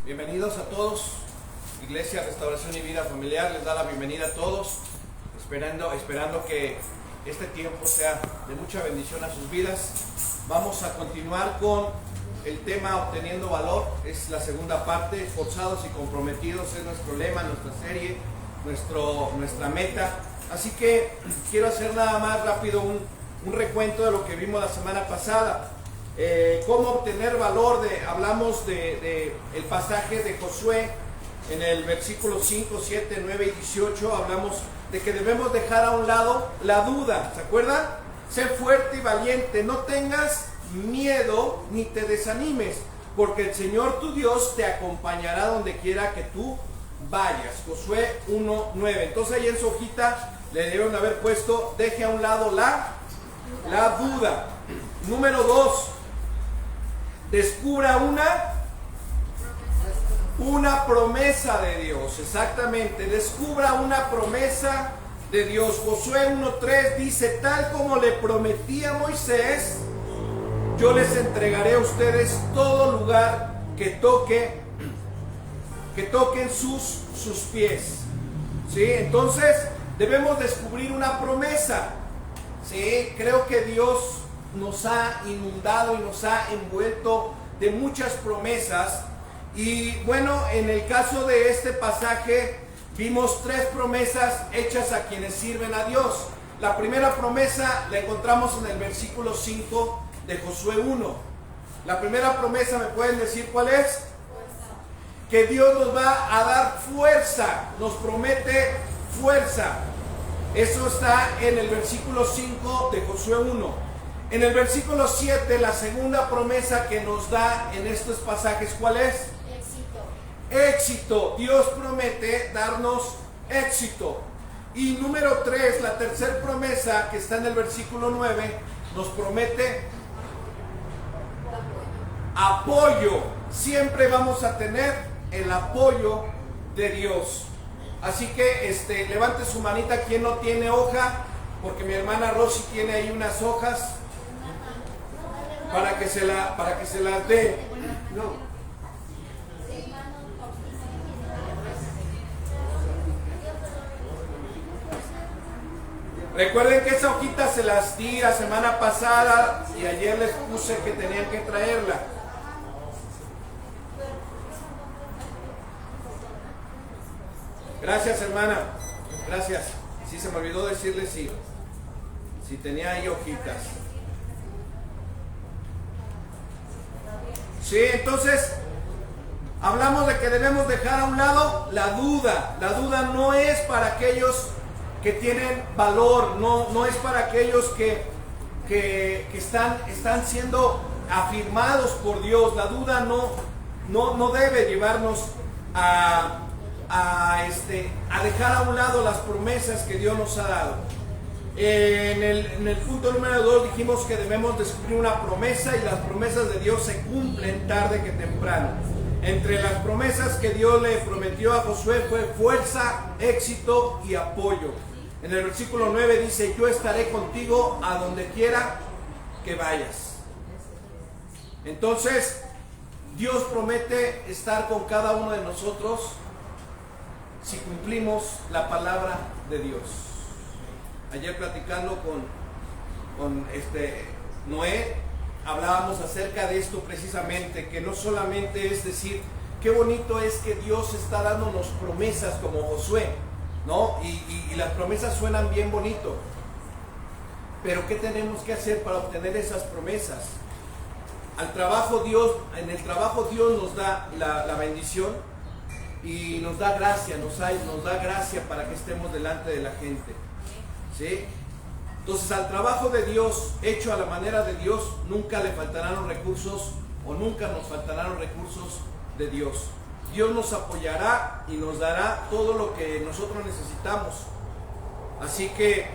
Bienvenidos a todos. Iglesia Restauración y Vida Familiar les da la bienvenida a todos, esperando que este tiempo sea de mucha bendición a sus vidas. Vamos a continuar con el tema Obteniendo Valor. Es la segunda parte. Forzados y comprometidos es nuestro lema, nuestra serie, nuestra meta. Así que quiero hacer nada más rápido un recuento de lo que vimos la semana pasada. Cómo obtener valor. Hablamos de el pasaje de Josué en el versículo 5, 7, 9 y 18. Hablamos de que debemos dejar a un lado la duda. ¿Se acuerdan? Sé fuerte y valiente, no tengas miedo ni te desanimes, porque el Señor tu Dios te acompañará donde quiera que tú vayas. Josué 1, 9. Entonces ahí en su hojita le debieron haber puesto: deje a un lado la duda. Número 2, descubra una promesa de Dios. Exactamente, descubra una promesa de Dios. Josué 1:3 dice: tal como le prometí a Moisés, yo les entregaré a ustedes todo lugar que toquen sus pies. ¿Sí? Entonces debemos descubrir una promesa. ¿Sí? Creo que Dios nos ha inundado y nos ha envuelto de muchas promesas. Y bueno, en el caso de este pasaje vimos 3 promesas hechas a quienes sirven a Dios. La primera promesa la encontramos en el versículo 5 de Josué 1. La primera promesa, ¿me pueden decir cuál es? Fuerza. Que Dios nos va a dar fuerza, nos promete fuerza. Eso está en el versículo 5 de Josué 1. En el versículo 7, la segunda promesa que nos da en estos pasajes, ¿cuál es? Éxito. Dios promete darnos éxito. Y número 3, la tercera promesa que está en el versículo 9, nos promete apoyo. Siempre vamos a tener el apoyo de Dios. Así que levante su manita quien no tiene hoja, porque mi hermana Rosy tiene ahí unas hojas para que se las dé. No. Recuerden que esa hojita se las di la semana pasada y ayer les puse que tenían que traerla. Gracias, hermana. Gracias. Sí, se me olvidó decirles si tenía ahí hojitas. Sí, entonces hablamos de que debemos dejar a un lado la duda. La duda no es para aquellos que tienen valor, no es para aquellos que están siendo afirmados por Dios. La duda no debe llevarnos a dejar a un lado las promesas que Dios nos ha dado. En el punto número 2 dijimos que debemos descubrir una promesa, y las promesas de Dios se cumplen tarde que temprano. Entre las promesas que Dios le prometió a Josué fue fuerza, éxito y apoyo. En el versículo 9 dice: yo estaré contigo a donde quiera que vayas. Entonces Dios promete estar con cada uno de nosotros si cumplimos la palabra de Dios. Ayer platicando con Noé, hablábamos acerca de esto precisamente, que no solamente es decir qué bonito es que Dios está dándonos promesas como Josué, ¿no? Y las promesas suenan bien bonito, pero ¿qué tenemos que hacer para obtener esas promesas? En el trabajo Dios nos da la bendición y nos da gracia, nos da gracia para que estemos delante de la gente. ¿Sí? Entonces, al trabajo de Dios, hecho a la manera de Dios, nunca le faltarán los recursos, o nunca nos faltarán los recursos de Dios. Dios nos apoyará y nos dará todo lo que nosotros necesitamos. Así que,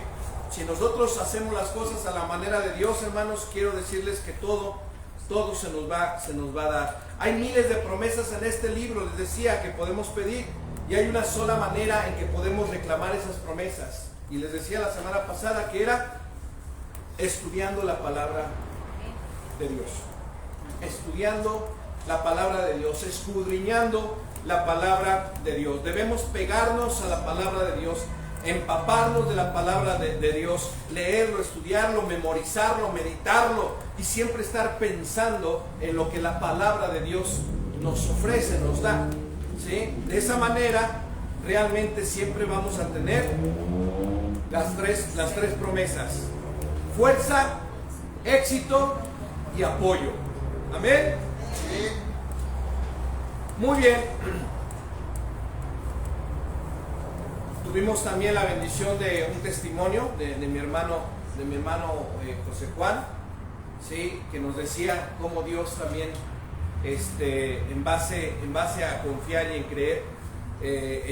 si nosotros hacemos las cosas a la manera de Dios, hermanos, quiero decirles que todo se nos va a dar. Hay miles de promesas en este libro, les decía, que podemos pedir, y hay una sola manera en que podemos reclamar esas promesas. Y les decía la semana pasada que era estudiando la palabra de Dios. Estudiando la palabra de Dios, escudriñando la palabra de Dios. Debemos pegarnos a la palabra de Dios, empaparnos de la palabra de Dios, leerlo, estudiarlo, memorizarlo, meditarlo y siempre estar pensando en lo que la palabra de Dios nos ofrece, nos da, ¿sí? De esa manera realmente siempre vamos a tener las tres promesas: fuerza, éxito y apoyo. Amén. Muy bien. Tuvimos también la bendición de un testimonio de mi hermano José Juan, ¿sí? Que nos decía cómo Dios también, en base a confiar y en creer,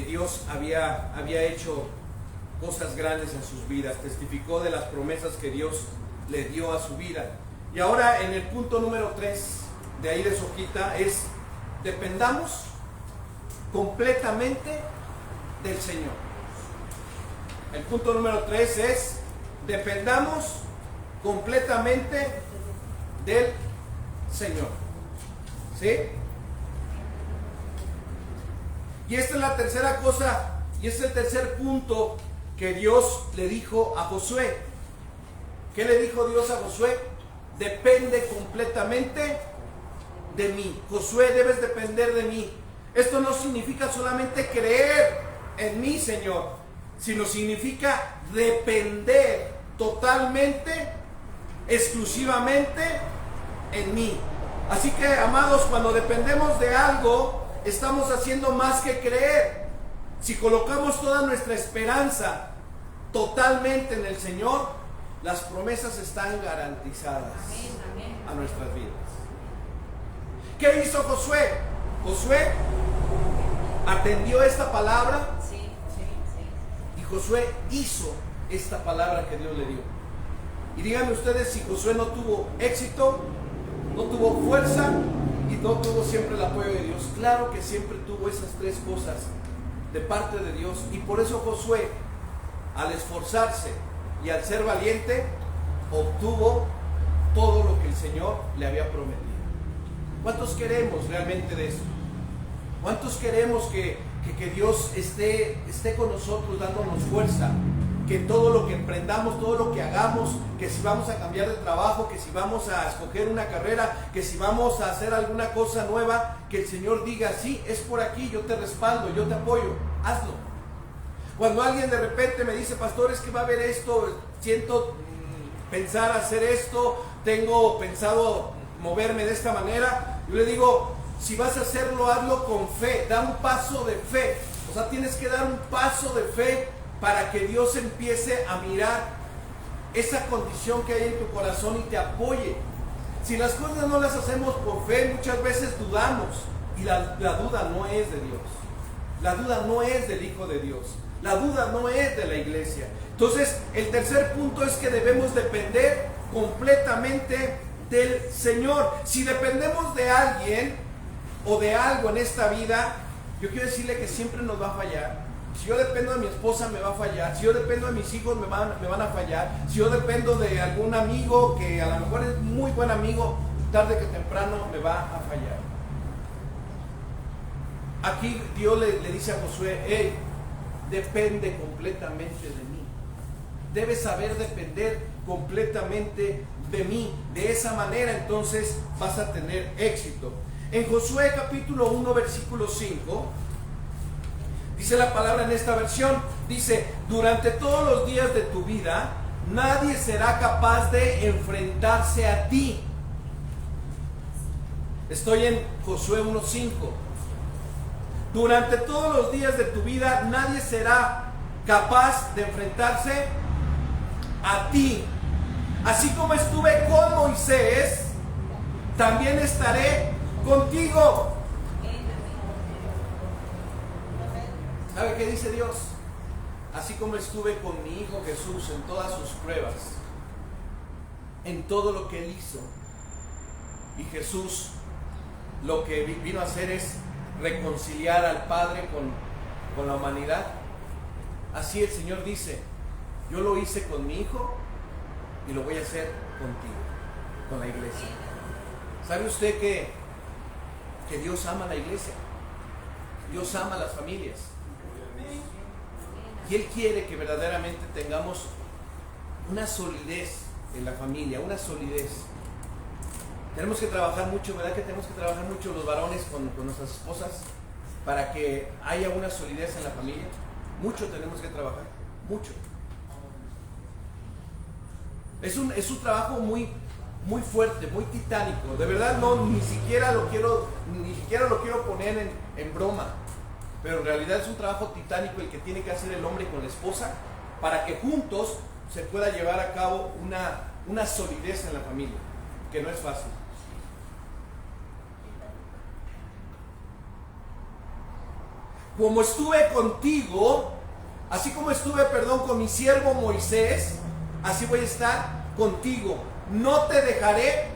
Dios había hecho cosas grandes en sus vidas. Testificó de las promesas que Dios le dio a su vida. Y ahora en el punto número 3 de ahí de su hojita es: dependamos completamente del Señor. El punto número 3 es: dependamos completamente del Señor. ¿Sí? Y esta es la tercera cosa, y este es el tercer punto que Dios le dijo a Josué. ¿Qué le dijo Dios a Josué? Depende completamente de mí. Josué, debes depender de mí. Esto no significa solamente creer en mí, Señor, sino significa depender totalmente, exclusivamente en mí. Así que, amados, cuando dependemos de algo, estamos haciendo más que creer. Si colocamos toda nuestra esperanza totalmente en el Señor, las promesas están garantizadas a nuestras vidas. ¿Qué hizo Josué? Josué atendió esta palabra y Josué hizo esta palabra que Dios le dio. Y díganme ustedes si Josué no tuvo éxito, no tuvo fuerza y no tuvo siempre el apoyo de Dios. Claro que siempre tuvo esas tres cosas de parte de Dios. Y por eso Josué, al esforzarse y al ser valiente, obtuvo todo lo que el Señor le había prometido. ¿Cuántos queremos realmente de eso? ¿Cuántos queremos que Dios esté con nosotros dándonos fuerza? Que todo lo que emprendamos, todo lo que hagamos, que si vamos a cambiar de trabajo, que si vamos a escoger una carrera, que si vamos a hacer alguna cosa nueva, que el Señor diga: sí, es por aquí, yo te respaldo, yo te apoyo, hazlo. Cuando alguien de repente me dice: pastor, es que va a haber esto, siento pensar hacer esto, tengo pensado moverme de esta manera, yo le digo: si vas a hacerlo, hazlo con fe, da un paso de fe. O sea, tienes que dar un paso de fe para que Dios empiece a mirar esa condición que hay en tu corazón y te apoye. Si las cosas no las hacemos por fe, muchas veces dudamos, y la duda no es de Dios, la duda no es del Hijo de Dios, la duda no es de la iglesia. Entonces, el tercer punto es que debemos depender completamente del Señor. Si dependemos de alguien o de algo en esta vida, yo quiero decirle que siempre nos va a fallar. Si yo dependo de mi esposa, me va a fallar. Si yo dependo de mis hijos, me van a fallar. Si yo dependo de algún amigo que a lo mejor es muy buen amigo, tarde que temprano me va a fallar. Aquí Dios le dice a Josué: hey, depende completamente de mí. Debes saber depender completamente de mí. De esa manera entonces vas a tener éxito. En Josué capítulo 1 versículo 5 dice la palabra en esta versión, dice: durante todos los días de tu vida nadie será capaz de enfrentarse a ti. Estoy en Josué 1:5. Durante todos los días de tu vida nadie será capaz de enfrentarse a ti. Así como estuve con Moisés, también estaré contigo. ¿Sabe qué dice Dios? Así como estuve con mi Hijo Jesús en todas sus pruebas, en todo lo que Él hizo, y Jesús lo que vino a hacer es reconciliar al Padre con la humanidad. Así el Señor dice: yo lo hice con mi Hijo y lo voy a hacer contigo, con la iglesia. ¿Sabe usted que que Dios ama a la iglesia. Dios ama a las familias. Y Él quiere que verdaderamente tengamos una solidez en la familia, una solidez. Tenemos que trabajar mucho, ¿verdad? Que tenemos que trabajar mucho los varones con nuestras esposas para que haya una solidez en la familia. Mucho tenemos que trabajar, mucho. Es un trabajo muy fuerte, muy titánico. De verdad ni siquiera lo quiero poner en broma. Pero en realidad es un trabajo titánico el que tiene que hacer el hombre con la esposa para que juntos se pueda llevar a cabo una solidez en la familia, que no es fácil. Como estuve contigo, así como estuve, con mi siervo Moisés, así voy a estar contigo. No te dejaré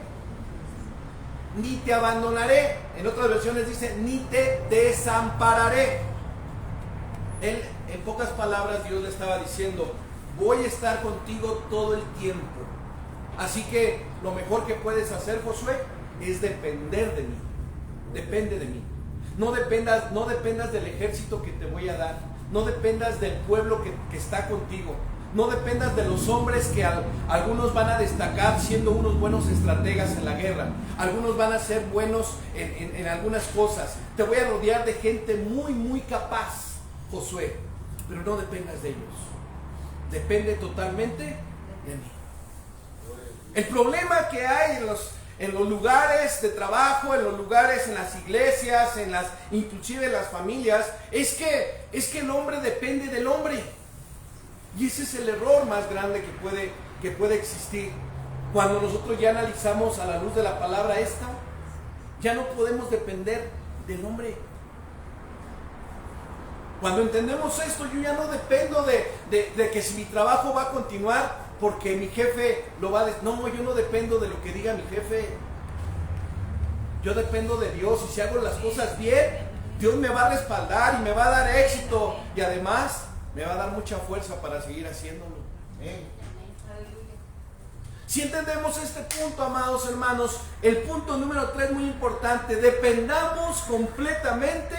ni te abandonaré. En otras versiones dice, ni te desampararé. Él, en pocas palabras, Dios le estaba diciendo, voy a estar contigo todo el tiempo. Así que lo mejor que puedes hacer, Josué, es depender de mí. Depende de mí. No dependas del ejército que te voy a dar. No dependas del pueblo que está contigo. No dependas de los hombres que algunos van a destacar siendo unos buenos estrategas en la guerra. Algunos van a ser buenos en algunas cosas. Te voy a rodear de gente muy capaz, Josué. Pero no dependas de ellos. Depende totalmente de mí. El problema que hay en los lugares de trabajo, en los lugares, en las iglesias, inclusive en las familias, es que el hombre depende del hombre. Y ese es el error más grande que puede existir. Cuando nosotros ya analizamos a la luz de la palabra esta, ya no podemos depender del hombre. Cuando entendemos esto, yo ya no dependo de que si mi trabajo va a continuar porque mi jefe lo va a decir. No, yo no dependo de lo que diga mi jefe. Yo dependo de Dios, y si hago las cosas bien, Dios me va a respaldar y me va a dar éxito, y además me va a dar mucha fuerza para seguir haciéndolo. Si entendemos este punto, amados hermanos, el punto número 3 muy importante: dependamos completamente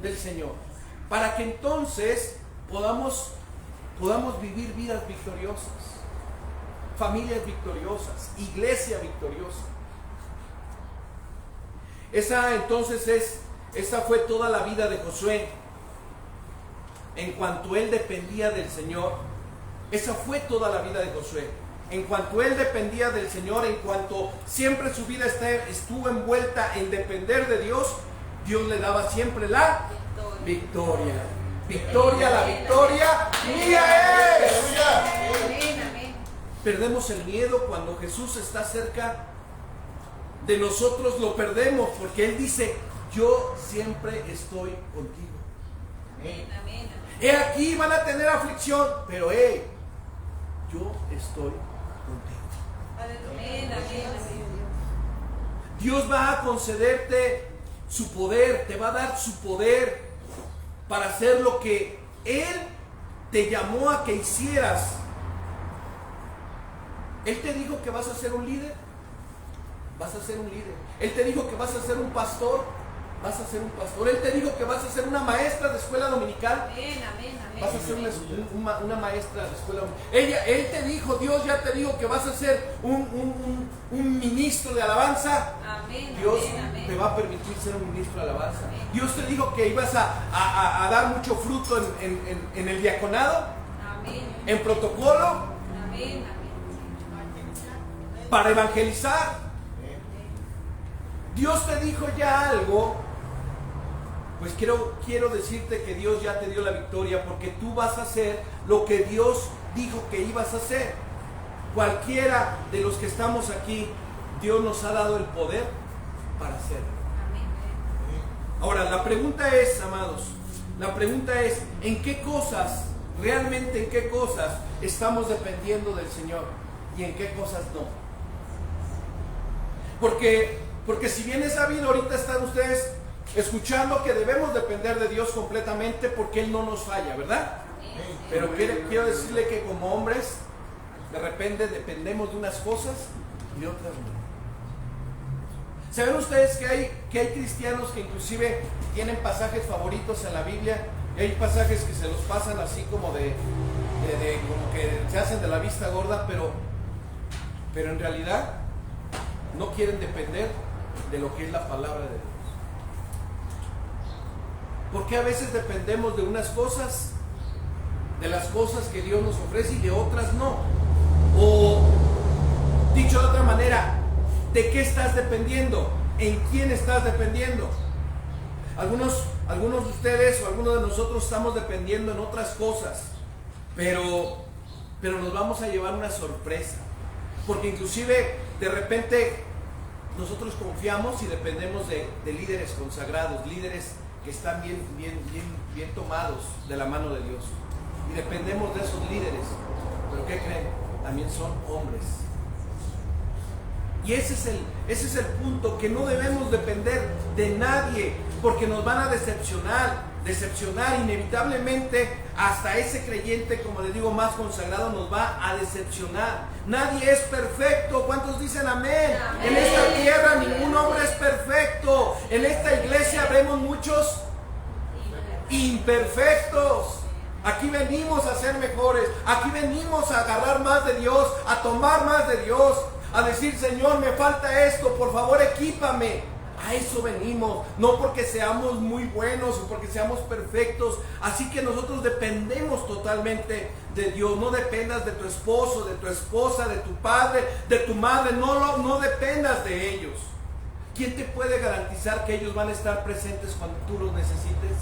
del Señor, para que entonces podamos vivir vidas victoriosas, familias victoriosas, iglesia victoriosa. Esa fue toda la vida de Josué. En cuanto él dependía del Señor, esa fue toda la vida de Josué. En cuanto él dependía del Señor, en cuanto siempre su vida estuvo envuelta en depender de Dios, Dios le daba siempre la victoria. La victoria mía es. Perdemos el miedo cuando Jesús está cerca de nosotros, lo perdemos porque Él dice, yo siempre estoy contigo. He aquí van a tener aflicción, pero yo estoy contigo. Dios va a concederte su poder, te va a dar su poder para hacer lo que Él te llamó a que hicieras. Él te dijo que vas a ser un líder, vas a ser un líder. Él te dijo que vas a ser un pastor, vas a ser un pastor. Él te dijo que vas a ser una maestra de escuela dominical, vas a ser una maestra de escuela dominical. Él te dijo, Dios ya te dijo que vas a ser un ministro de alabanza. Dios te va a permitir ser un ministro de alabanza. Dios te dijo que ibas a dar mucho fruto en el diaconado, en protocolo, para evangelizar. Dios te dijo ya algo. Pues quiero decirte que Dios ya te dio la victoria, porque tú vas a hacer lo que Dios dijo que ibas a hacer. Cualquiera de los que estamos aquí, Dios nos ha dado el poder para hacerlo. Ahora, la pregunta es, amados, ¿en qué cosas, realmente en qué cosas estamos dependiendo del Señor y en qué cosas no? Porque si bien es sabido, ahorita están ustedes escuchando que debemos depender de Dios completamente, porque Él no nos falla, ¿verdad? Pero quiero decirle que como hombres, de repente dependemos de unas cosas y de otras no. ¿Saben ustedes que hay cristianos que inclusive tienen pasajes favoritos en la Biblia? Y hay pasajes que se los pasan así como como que se hacen de la vista gorda, pero en realidad no quieren depender de lo que es la palabra de Dios. Porque a veces dependemos de unas cosas, de las cosas que Dios nos ofrece, y de otras no. O dicho de otra manera, ¿de qué estás dependiendo? ¿En quién estás dependiendo? Algunos de ustedes o algunos de nosotros estamos dependiendo en otras cosas, pero nos vamos a llevar una sorpresa, porque inclusive de repente nosotros confiamos y dependemos de líderes consagrados, líderes que están bien tomados de la mano de Dios, y dependemos de esos líderes. ¿Pero qué creen? También son hombres. Y ese es el punto, que no debemos depender de nadie, porque nos van a decepcionar inevitablemente. Hasta ese creyente, como les digo, más consagrado, nos va a decepcionar. Nadie es perfecto. ¿Cuántos dicen amén? Amén. En esta tierra ningún hombre es perfecto. En esta iglesia vemos muchos imperfectos. Aquí venimos a ser mejores. Aquí venimos a agarrar más de Dios, a tomar más de Dios, a decir: Señor, me falta esto, por favor equípame. A eso venimos, no porque seamos muy buenos o porque seamos perfectos. Así que nosotros dependemos totalmente de Dios. No dependas de tu esposo, de tu esposa, de tu padre, de tu madre. No dependas de ellos. ¿Quién te puede garantizar que ellos van a estar presentes cuando tú los necesites?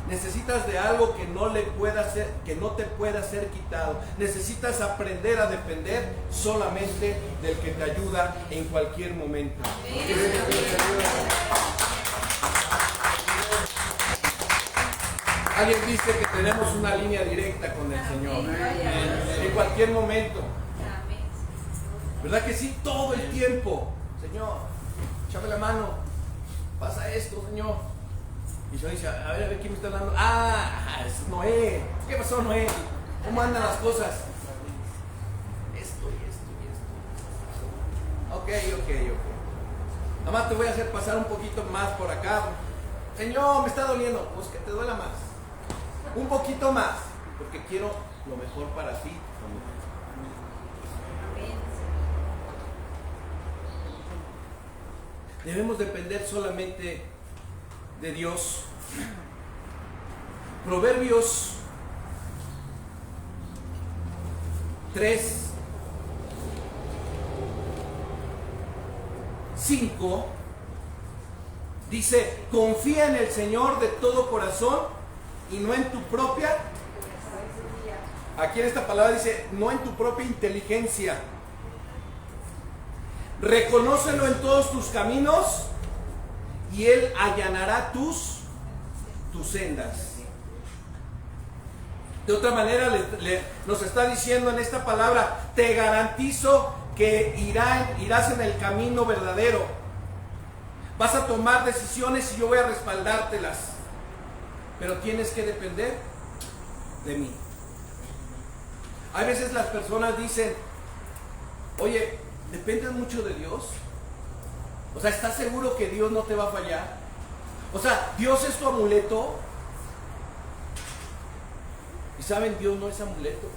Necesitas de algo que no te pueda ser quitado. Necesitas aprender a depender solamente del que te ayuda en cualquier momento. Alguien dice que tenemos una línea directa con el Señor en cualquier momento. ¿Verdad que sí? Todo el tiempo. Señor, échame la mano. Pasa esto, Señor. Y yo dice: a ver, ¿quién me está hablando? Es Noé. ¿Qué pasó, Noé? ¿Cómo andan las cosas? Esto. Ok. Nada más te voy a hacer pasar un poquito más por acá. Señor, me está doliendo. Pues que te duela más. Un poquito más. Porque quiero lo mejor para ti. Debemos depender solamente de Dios. Proverbios 3:5 dice: confía en el Señor de todo corazón y no en tu propia. Aquí en esta palabra dice: no en tu propia inteligencia. Reconócelo en todos tus caminos y Él allanará tus sendas. De otra manera nos está diciendo en esta palabra: te garantizo que irás en el camino verdadero. Vas a tomar decisiones y yo voy a respaldártelas. Pero tienes que depender de mí. Hay veces las personas dicen: oye, ¿dependes mucho de Dios? O sea, ¿estás seguro que Dios no te va a fallar? O sea, ¿Dios es tu amuleto? Y saben, Dios no es amuleto.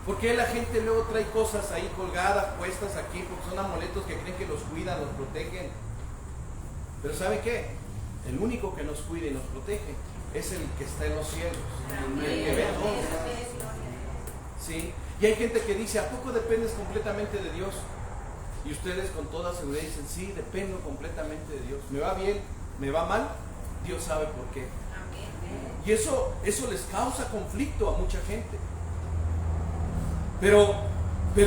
Porque la gente luego trae cosas ahí colgadas, puestas aquí, porque son amuletos que creen que los cuidan, los protegen. Pero ¿sabe qué? El único que nos cuida y nos protege es el que está en los cielos, el que ve todo. ¿Sí? Y hay gente que dice: ¿a poco dependes completamente de Dios? Y ustedes con toda seguridad dicen: sí, dependo completamente de Dios. ¿Me va bien? ¿Me va mal? Dios sabe por qué. Y eso les causa conflicto a mucha gente. Pero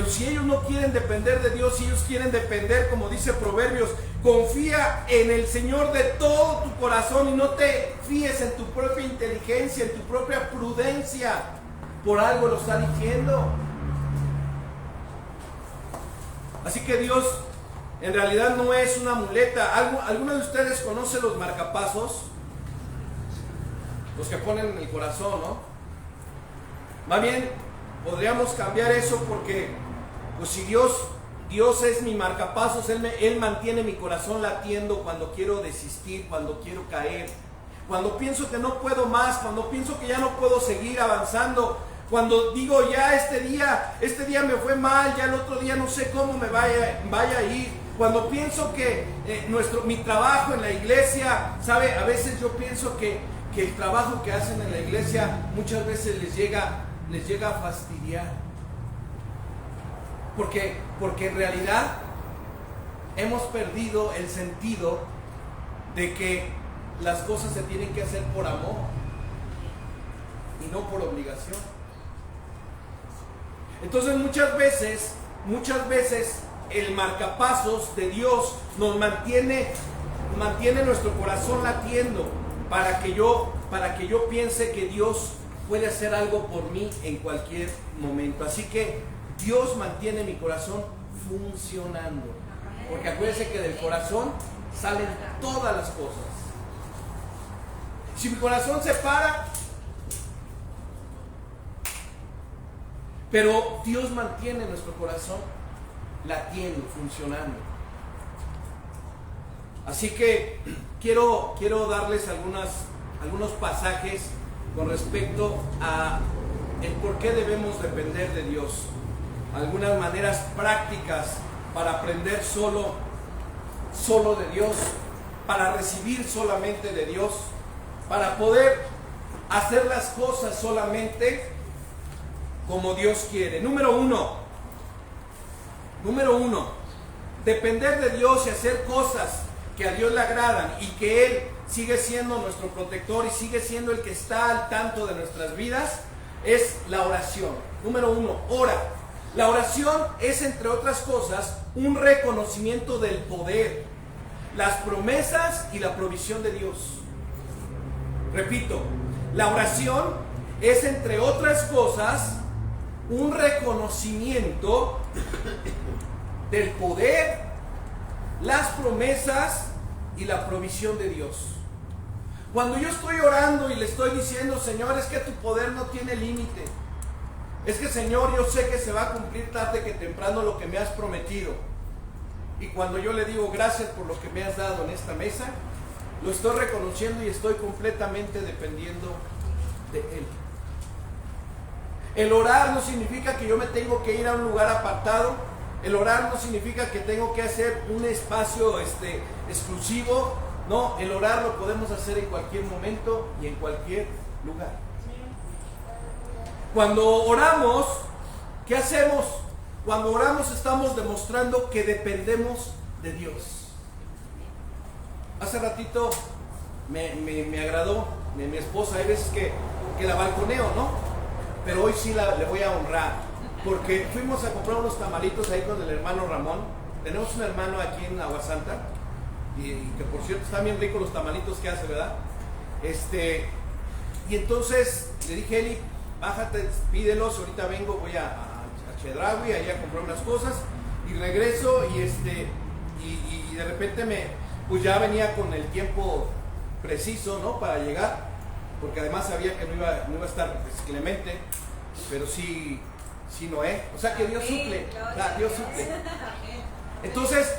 si ellos no quieren depender de Dios, si ellos quieren depender, como dice Proverbios, confía en el Señor de todo tu corazón y no te fíes en tu propia inteligencia, en tu propia prudencia. Por algo lo está diciendo. Así que Dios en realidad no es una muleta. ¿Alguno de ustedes conoce los marcapasos? Los que ponen en el corazón, ¿no? Más bien podríamos cambiar eso, porque pues si Dios Dios es mi marcapasos, Él mantiene mi corazón latiendo cuando quiero desistir, cuando quiero caer, cuando pienso que no puedo más, cuando pienso que ya no puedo seguir avanzando, cuando digo ya este día me fue mal, ya el otro día no sé cómo me vaya a ir, cuando pienso que mi trabajo en la iglesia, ¿sabe? A veces yo pienso que el trabajo que hacen en la iglesia muchas veces les llega a fastidiar. Porque en realidad hemos perdido el sentido de que las cosas se tienen que hacer por amor y no por obligación. Entonces muchas veces el marcapasos de Dios nos mantiene nuestro corazón latiendo para que yo piense que Dios puede hacer algo por mí en cualquier momento. Así que Dios mantiene mi corazón funcionando, porque acuérdense que del corazón salen todas las cosas. Si mi corazón se para, pero Dios mantiene nuestro corazón latiendo, funcionando. Así que quiero darles algunos pasajes con respecto a el por qué debemos depender de Dios. Algunas maneras prácticas para aprender solo de Dios, para recibir solamente de Dios, para poder hacer las cosas solamente como Dios quiere. Número uno, depender de Dios y hacer cosas que a Dios le agradan y que Él sigue siendo nuestro protector y sigue siendo el que está al tanto de nuestras vidas, es la oración. Número uno, ora. La oración es, entre otras cosas, un reconocimiento del poder, las promesas y la provisión de Dios. Repito, la oración es, entre otras cosas, un reconocimiento del poder, las promesas y la provisión de Dios. Cuando yo estoy orando y le estoy diciendo, Señor, es que tu poder no tiene límite. Es que, Señor, yo sé que se va a cumplir tarde que temprano lo que me has prometido. Y cuando yo le digo gracias por lo que me has dado en esta mesa, lo estoy reconociendo y estoy completamente dependiendo de Él. El orar no significa que yo me tengo que ir a un lugar apartado. El orar no significa que tengo que hacer un espacio exclusivo. No, el orar lo podemos hacer en cualquier momento y en cualquier lugar. Cuando oramos, ¿qué hacemos? Cuando oramos estamos demostrando que dependemos de Dios. Hace ratito me agradó mi esposa. Hay veces que la balconeo, ¿no? Pero hoy sí le voy a honrar, porque fuimos a comprar unos tamalitos ahí con el hermano Ramón. Tenemos un hermano aquí en Aguasanta y que, por cierto, están bien ricos los tamalitos que hace, ¿verdad? Y entonces le dije, Eli, bájate, pídelos, ahorita vengo, voy a Chedraui, ahí a comprar unas cosas y regreso y de repente pues ya venía con el tiempo preciso, ¿no? Para llegar, porque además sabía que no iba a estar Clemente, pero sí Noé, o sea que Dios suple, Dios suple. Entonces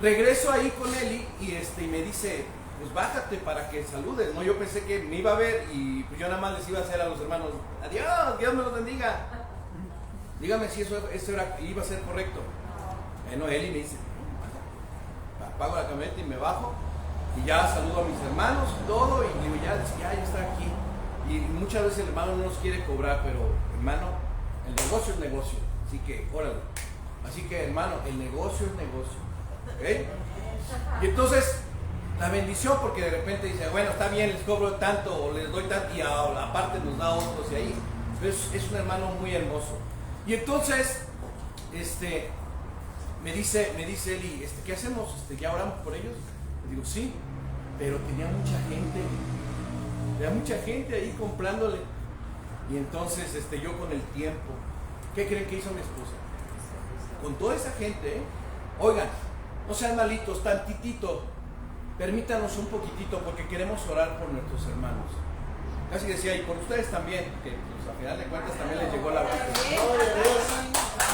regreso ahí con Eli y me dice, pues bájate para que saludes, ¿no? Yo pensé que me iba a ver y pues yo nada más les iba a hacer a los hermanos, adiós, Dios me los bendiga. Dígame si eso iba a ser correcto. Bueno, Eli me dice, apago la camioneta y me bajo y ya saludo a mis hermanos y todo, y digo, ya está aquí. Y muchas veces el hermano no nos quiere cobrar, pero hermano, el negocio es negocio, así que órale. Así que, hermano, el negocio es negocio, ¿ok? Y entonces la bendición, porque de repente dice, bueno, está bien, les cobro tanto o les doy tanto y aparte nos da otros y ahí. Entonces es un hermano muy hermoso. Y entonces me dice Eli, ¿qué hacemos? ¿Ya oramos por ellos? Le digo, sí, pero tenía mucha gente ahí comprándole. Y entonces yo con el tiempo, ¿qué creen que hizo mi esposa? Con toda esa gente, oigan, no sean malitos, tantitito, permítanos un poquitito porque queremos orar por nuestros hermanos. Casi decía, y por ustedes también, que pues, a final de cuentas también les llegó la vuelta.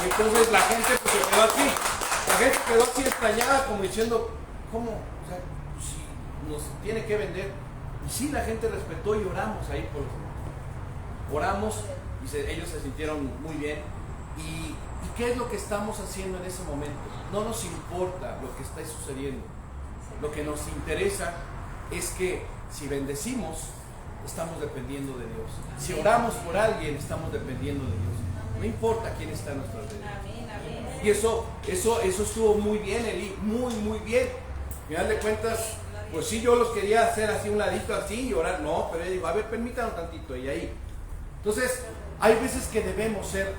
Y entonces la gente pues, se quedó aquí. La gente quedó así extrañada, como diciendo, ¿cómo? O sea, si nos tiene que vender. Y sí, la gente respetó y oramos ahí por oramos y ellos se sintieron muy bien. ¿Y qué es lo que estamos haciendo en ese momento? No nos importa lo que está sucediendo. Lo que nos interesa es que si bendecimos, estamos dependiendo de Dios. Si oramos por alguien, estamos dependiendo de Dios. No importa quién está en nuestra vida. Y eso estuvo muy bien, Eli, muy bien. Al final de cuentas, pues sí, yo los quería hacer así un ladito así y orar. No, pero ella dijo, a ver, permítanos tantito. Y ahí. Entonces, hay veces que debemos ser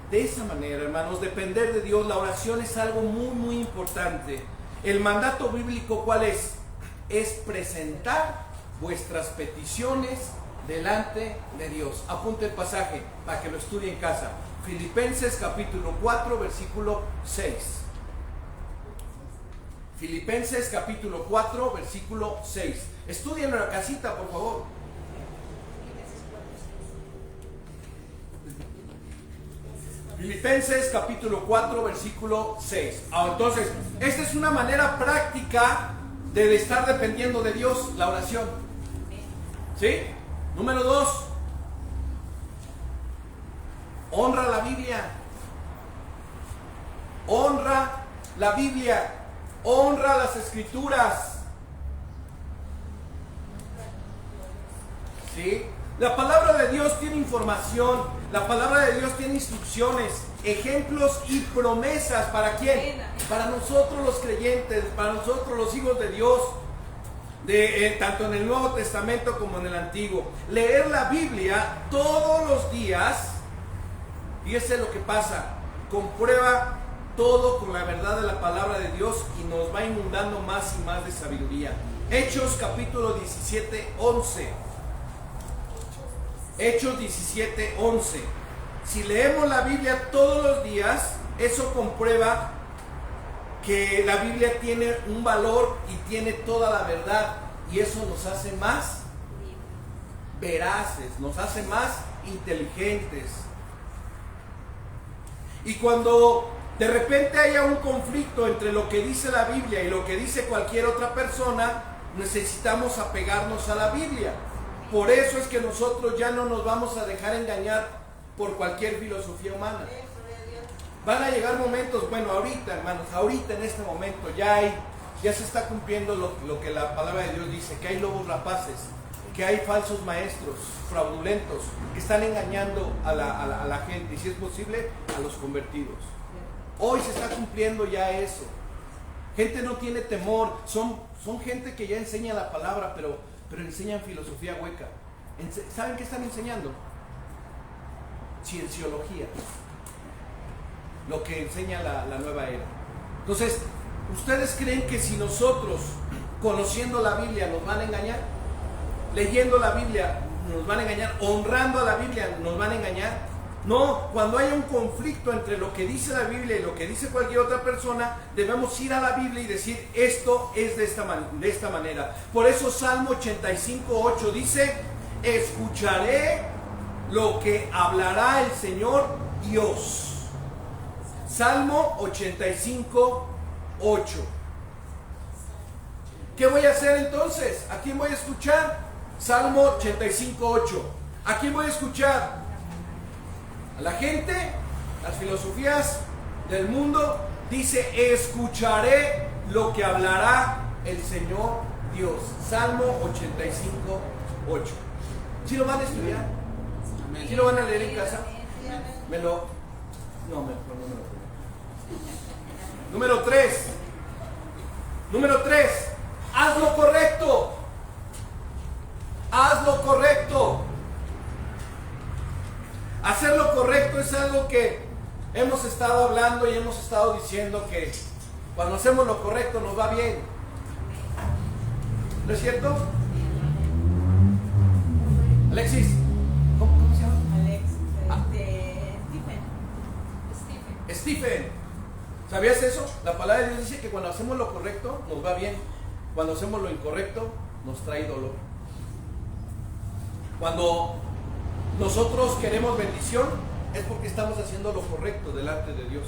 de esa manera, hermanos, depender de Dios. La oración es algo muy importante. El mandato bíblico, ¿cuál es? Es presentar vuestras peticiones delante de Dios. Apunte el pasaje para que lo estudie en casa. Filipenses capítulo 4, versículo 6. Filipenses capítulo 4, versículo 6. Estúdienlo en la casita, por favor. Filipenses capítulo 4, versículo 6. Entonces, esta es una manera práctica de estar dependiendo de Dios, la oración. ¿Sí? Número 2. Honra la Biblia. Honra la Biblia. Honra las Escrituras. ¿Sí? La palabra de Dios tiene información. La palabra de Dios tiene instrucciones, ejemplos y promesas. ¿Para quién? Para nosotros los creyentes, para nosotros los hijos de Dios, tanto en el Nuevo Testamento como en el Antiguo. Leer la Biblia todos los días, fíjese lo que pasa, comprueba todo con la verdad de la palabra de Dios y nos va inundando más y más de sabiduría. Hechos capítulo 17, 11. Hechos 17, 11. Si leemos la Biblia todos los días, eso comprueba que la Biblia tiene un valor y tiene toda la verdad, y eso nos hace más veraces, nos hace más inteligentes. Y cuando de repente haya un conflicto entre lo que dice la Biblia y lo que dice cualquier otra persona, necesitamos apegarnos a la Biblia. Por eso es que nosotros ya no nos vamos a dejar engañar por cualquier filosofía humana. Van a llegar momentos, bueno, ahorita, hermanos, ahorita en este momento ya se está cumpliendo lo que la palabra de Dios dice, que hay lobos rapaces, que hay falsos maestros fraudulentos que están engañando a la gente, y si es posible, a los convertidos. Hoy se está cumpliendo ya eso. Gente no tiene temor, son gente que ya enseña la palabra, pero enseñan filosofía hueca. ¿Saben qué están enseñando? Cienciología, lo que enseña la nueva era. Entonces, ¿ustedes creen que si nosotros, conociendo la Biblia, nos van a engañar? Leyendo la Biblia, nos van a engañar. Honrando a la Biblia, nos van a engañar. No, cuando haya un conflicto entre lo que dice la Biblia y lo que dice cualquier otra persona, debemos ir a la Biblia y decir, esto es de esta manera. Por eso Salmo 85:8 dice, escucharé lo que hablará el Señor Dios. Salmo 85:8. ¿Qué voy a hacer entonces? ¿A quién voy a escuchar? Salmo 85:8. ¿A quién voy a escuchar? A la gente, las filosofías del mundo. Dice, escucharé lo que hablará el Señor Dios. Salmo 85:8. ¿Sí lo van a estudiar? ¿Sí lo van a leer en casa? No, me lo Número 3. Número 3. Haz lo correcto. Haz lo correcto. Hacer lo correcto es algo que hemos estado hablando y hemos estado diciendo, que cuando hacemos lo correcto nos va bien. ¿No es cierto? Alexis, ¿cómo se llama? Stephen. ¿Sabías eso? La palabra de Dios dice que cuando hacemos lo correcto nos va bien. Cuando hacemos lo incorrecto nos trae dolor. Cuando nosotros queremos bendición es porque estamos haciendo lo correcto delante de Dios.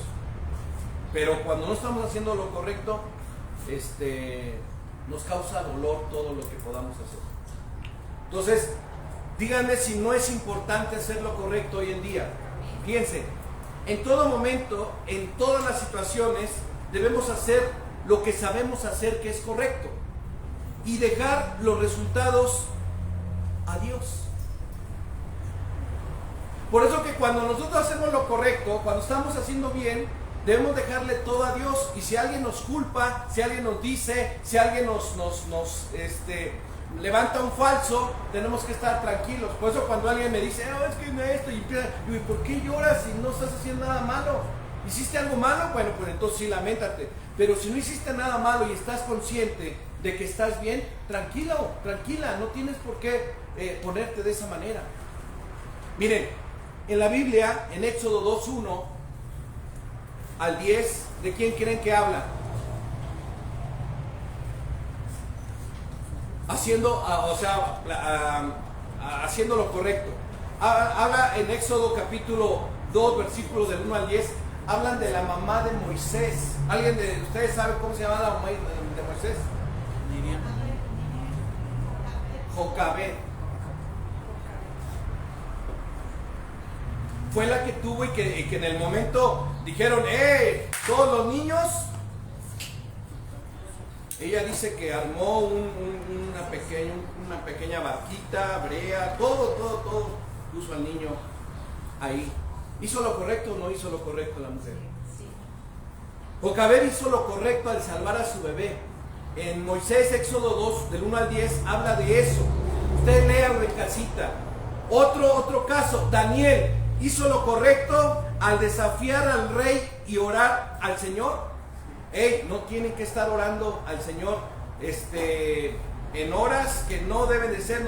Pero cuando no estamos haciendo lo correcto, nos causa dolor todo lo que podamos hacer. Entonces, díganme si no es importante hacer lo correcto hoy en día. Fíjense, en todo momento, en todas las situaciones, debemos hacer lo que sabemos hacer que es correcto y dejar los resultados a Dios. Por eso que cuando nosotros hacemos lo correcto, cuando estamos haciendo bien, debemos dejarle todo a Dios. Y si alguien nos culpa, si alguien nos dice, si alguien nos levanta un falso, tenemos que estar tranquilos. Por eso cuando alguien me dice, es que esto, y empieza, digo, ¿por qué lloras si no estás haciendo nada malo? ¿Hiciste algo malo? Bueno, pues entonces sí, lamentate. Pero si no hiciste nada malo y estás consciente de que estás bien, tranquila, no tienes por qué ponerte de esa manera. Miren, en la Biblia, en Éxodo 2:1 al 10, ¿de quién creen que habla? Haciendo lo correcto. Habla en Éxodo capítulo 2, versículos del 1 al 10, hablan de la mamá de Moisés. ¿Alguien de ustedes sabe cómo se llama la mamá de Moisés? Jocabed. Fue la que tuvo y que en el momento dijeron, todos los niños. Ella dice que armó una pequeña barquita, brea, todo puso al niño ahí. ¿Hizo lo correcto o no hizo lo correcto la mujer? Sí. Jocabed hizo lo correcto al salvar a su bebé. En Moisés, Éxodo 2, del 1 al 10, habla de eso. Ustedes lean en casita. Otro caso, Daniel hizo lo correcto al desafiar al rey y orar al Señor. No tienen que estar orando al Señor en horas que no deben de ser.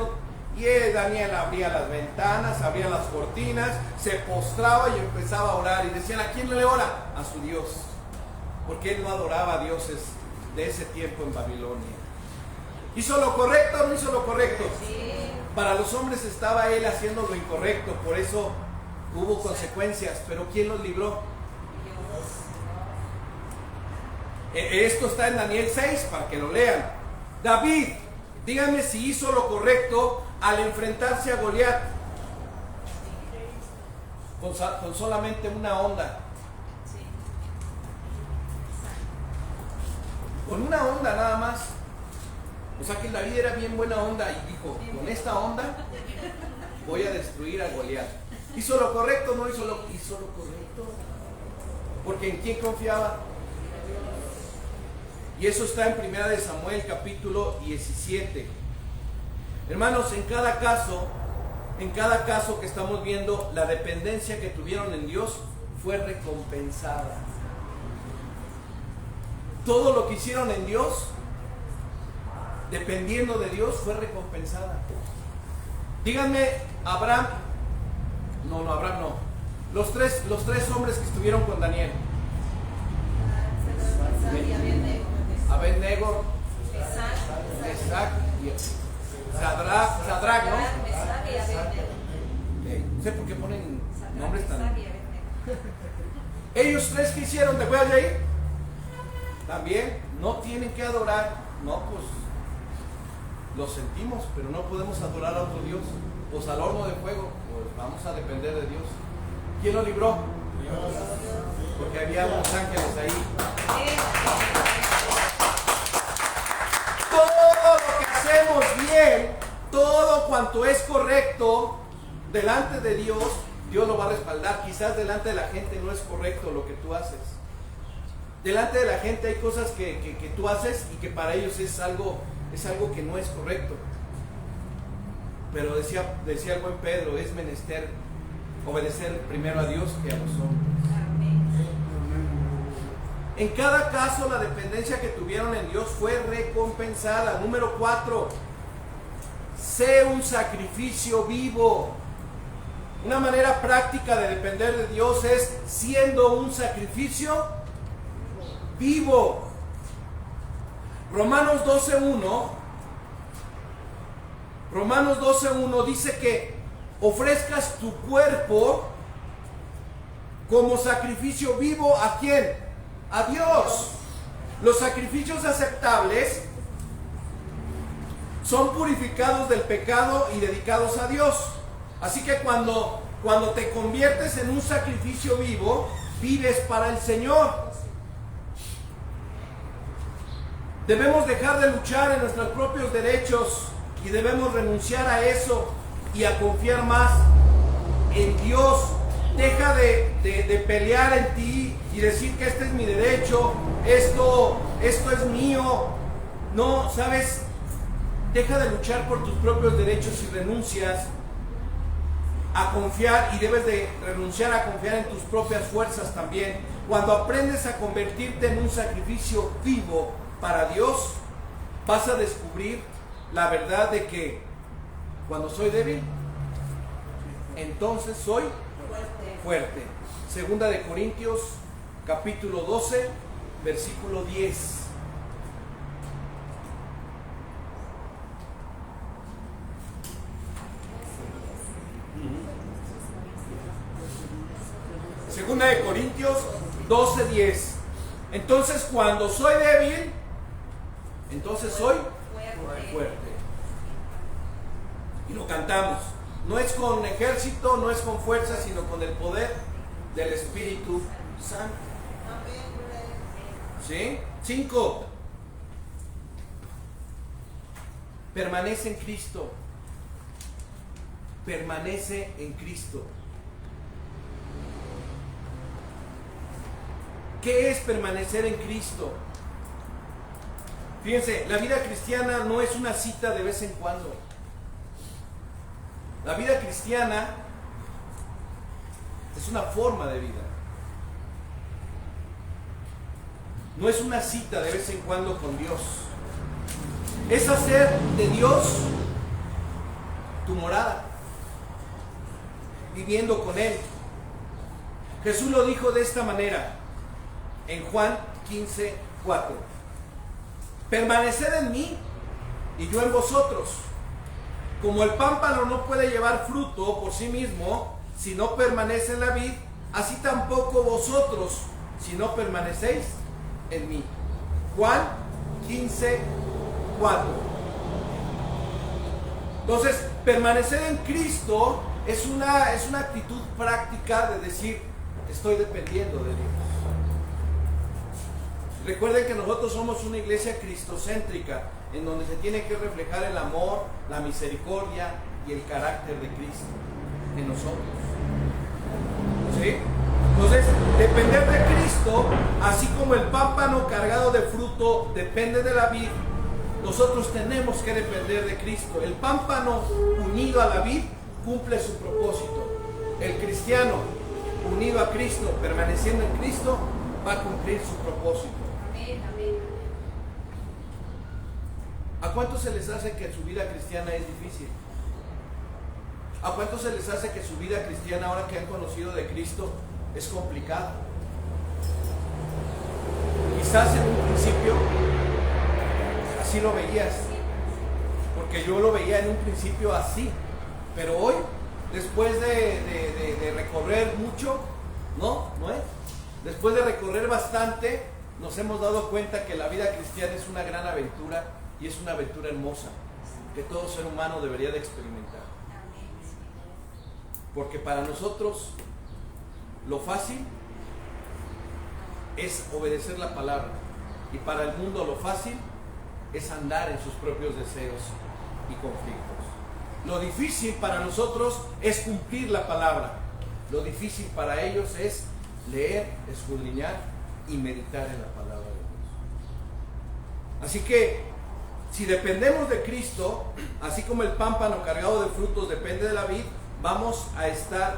Y Daniel abría las ventanas, abría las cortinas, se postraba y empezaba a orar. Y decían, ¿a quién le ora? A su Dios. Porque él no adoraba a dioses de ese tiempo en Babilonia. ¿Hizo lo correcto o no hizo lo correcto? Sí. Para los hombres estaba él haciendo lo incorrecto, por eso hubo consecuencias. Pero ¿quién los libró? Esto está en Daniel 6 para que lo lean. David, díganme si hizo lo correcto al enfrentarse a Goliat con solamente una onda. Con una onda nada más. O sea que David era bien buena onda y dijo, con esta onda voy a destruir a Goliat. ¿Hizo lo correcto o no hizo lo correcto? Porque ¿en quién confiaba? Y eso está en 1 de Samuel capítulo 17. Hermanos, en cada caso que estamos viendo, la dependencia que tuvieron en Dios fue recompensada. Todo lo que hicieron en Dios, dependiendo de Dios, fue recompensada. Díganme, Abraham no. Los tres hombres que estuvieron con Daniel. Abednego, Mesach y Sadrach, ¿no? No sé por qué ponen nombres tan... Ellos tres, ¿qué hicieron? ¿Te acuerdas de ahí? También no tienen que adorar. No, pues lo sentimos, pero no podemos adorar a otro Dios. Pues al horno de fuego, pues vamos a depender de Dios. ¿Quién lo libró? Dios. Porque había unos ángeles ahí. Todo lo que hacemos bien, todo cuanto es correcto delante de Dios, Dios lo va a respaldar. Quizás delante de la gente no es correcto lo que tú haces. Delante de la gente hay cosas que tú haces y que para ellos es algo que no es correcto. Pero decía el buen Pedro, es menester obedecer primero a Dios que a los hombres. En cada caso la dependencia que tuvieron en Dios fue recompensada. Número 4, sé un sacrificio vivo. Una manera práctica de depender de Dios es siendo un sacrificio vivo. Romanos 12:1 dice que ofrezcas tu cuerpo como sacrificio vivo. ¿A quién? a Dios. Los sacrificios aceptables son purificados del pecado y dedicados a Dios. Así que cuando te conviertes en un sacrificio vivo, vives para el Señor. Debemos dejar de luchar en nuestros propios derechos y debemos renunciar a eso y a confiar más en Dios. Deja de pelear en ti y decir que este es mi derecho, esto es mío. No, ¿sabes? Deja de luchar por tus propios derechos y renuncias a confiar, y debes de renunciar a confiar en tus propias fuerzas también. Cuando aprendes a convertirte en un sacrificio vivo para Dios, vas a descubrir la verdad de que cuando soy débil, entonces soy fuerte. Segunda de Corintios, capítulo 12, versículo 10. Segunda de Corintios 12, 10. Entonces cuando soy débil, entonces soy fuerte. Y lo cantamos. No es con ejército, no es con fuerza, sino con el poder del Espíritu Santo. ¿Sí? 5. Permanece en Cristo. Permanece en Cristo. ¿Qué es permanecer en Cristo? Fíjense, la vida cristiana no es una cita de vez en cuando. La vida cristiana es una forma de vida. No es una cita de vez en cuando con Dios. Es hacer de Dios tu morada, viviendo con Él. Jesús lo dijo de esta manera en Juan 15, 4. Permaneced en mí y yo en vosotros. Como el pámpano no puede llevar fruto por sí mismo si no permanece en la vid, así tampoco vosotros si no permanecéis en mí. Juan 15, 4. Entonces, permanecer en Cristo es una actitud práctica de decir, estoy dependiendo de Dios. Recuerden que nosotros somos una iglesia cristocéntrica, en donde se tiene que reflejar el amor, la misericordia y el carácter de Cristo en nosotros. ¿Sí? Entonces, depender de Cristo, así como el pámpano cargado de fruto depende de la vid, nosotros tenemos que depender de Cristo. El pámpano unido a la vid cumple su propósito. El cristiano unido a Cristo, permaneciendo en Cristo, va a cumplir su propósito. ¿A cuántos se les hace que su vida cristiana es difícil? ¿A cuántos se les hace que su vida cristiana, ahora que han conocido de Cristo, es complicada? Quizás en un principio así lo veías, porque yo lo veía en un principio así, pero hoy, después de recorrer mucho, ¿no es? Después de recorrer bastante, nos hemos dado cuenta que la vida cristiana es una gran aventura. Y es una aventura hermosa que todo ser humano debería de experimentar. Porque para nosotros lo fácil es obedecer la palabra. Y para el mundo lo fácil es andar en sus propios deseos y conflictos. Lo difícil para nosotros es cumplir la palabra. Lo difícil para ellos es leer, escudriñar y meditar en la palabra de Dios. Así que si dependemos de Cristo, así como el pámpano cargado de frutos depende de la vid, vamos a estar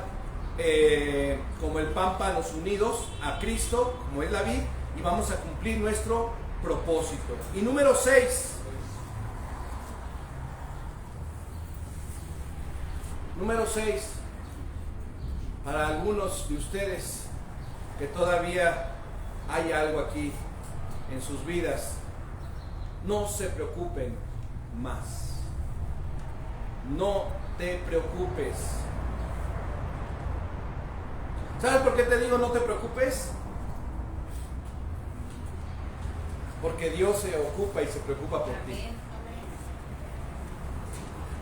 como el pámpano unidos a Cristo, como es la vid, y vamos a cumplir nuestro propósito. Y número 6. Número 6. Para algunos de ustedes que todavía hay algo aquí en sus vidas, no se preocupen más. No te preocupes. ¿Sabes por qué te digo no te preocupes? porque Dios se ocupa y se preocupa por ti.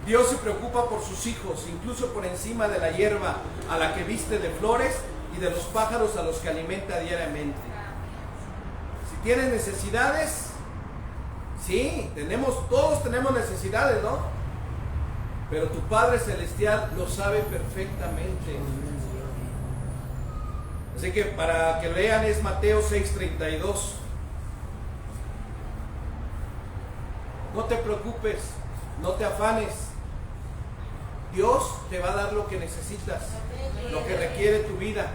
Dios se preocupa por sus hijos, incluso por encima de la hierba a la que viste de flores y de los pájaros a los que alimenta diariamente. Si tienes necesidades, sí, todos tenemos necesidades, ¿no? Pero tu Padre Celestial lo sabe perfectamente. Así que para que lean es Mateo 6:32. No te preocupes, no te afanes. Dios te va a dar lo que necesitas, lo que requiere tu vida,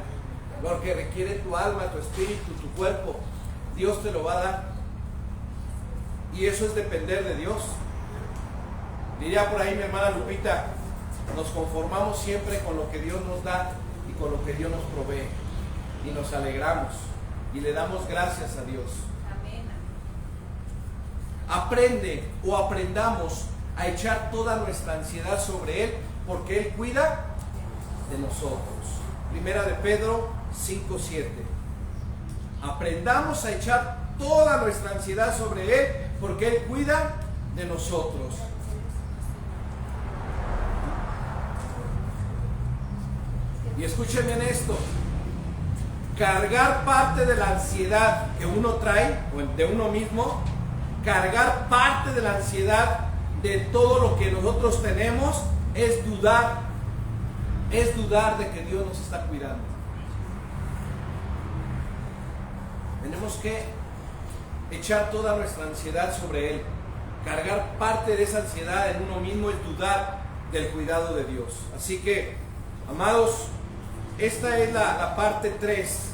lo que requiere tu alma, tu espíritu, tu cuerpo. Dios te lo va a dar. Y eso es depender de Dios. Diría por ahí mi hermana Lupita, nos conformamos siempre con lo que Dios nos da y con lo que Dios nos provee. Y nos alegramos y le damos gracias a Dios. Aprende o aprendamos a echar toda nuestra ansiedad sobre Él, porque Él cuida de nosotros. Primera de Pedro 5:7. Aprendamos a echar toda nuestra ansiedad sobre Él, porque Él cuida de nosotros. Y escúchenme en esto. Cargar parte de la ansiedad que uno trae, o de uno mismo, cargar parte de la ansiedad de todo lo que nosotros tenemos, es dudar de que Dios nos está cuidando. Tenemos que echar toda nuestra ansiedad sobre Él. Cargar parte de esa ansiedad en uno mismo es dudar del cuidado de Dios. Así que, amados, esta es la parte 3.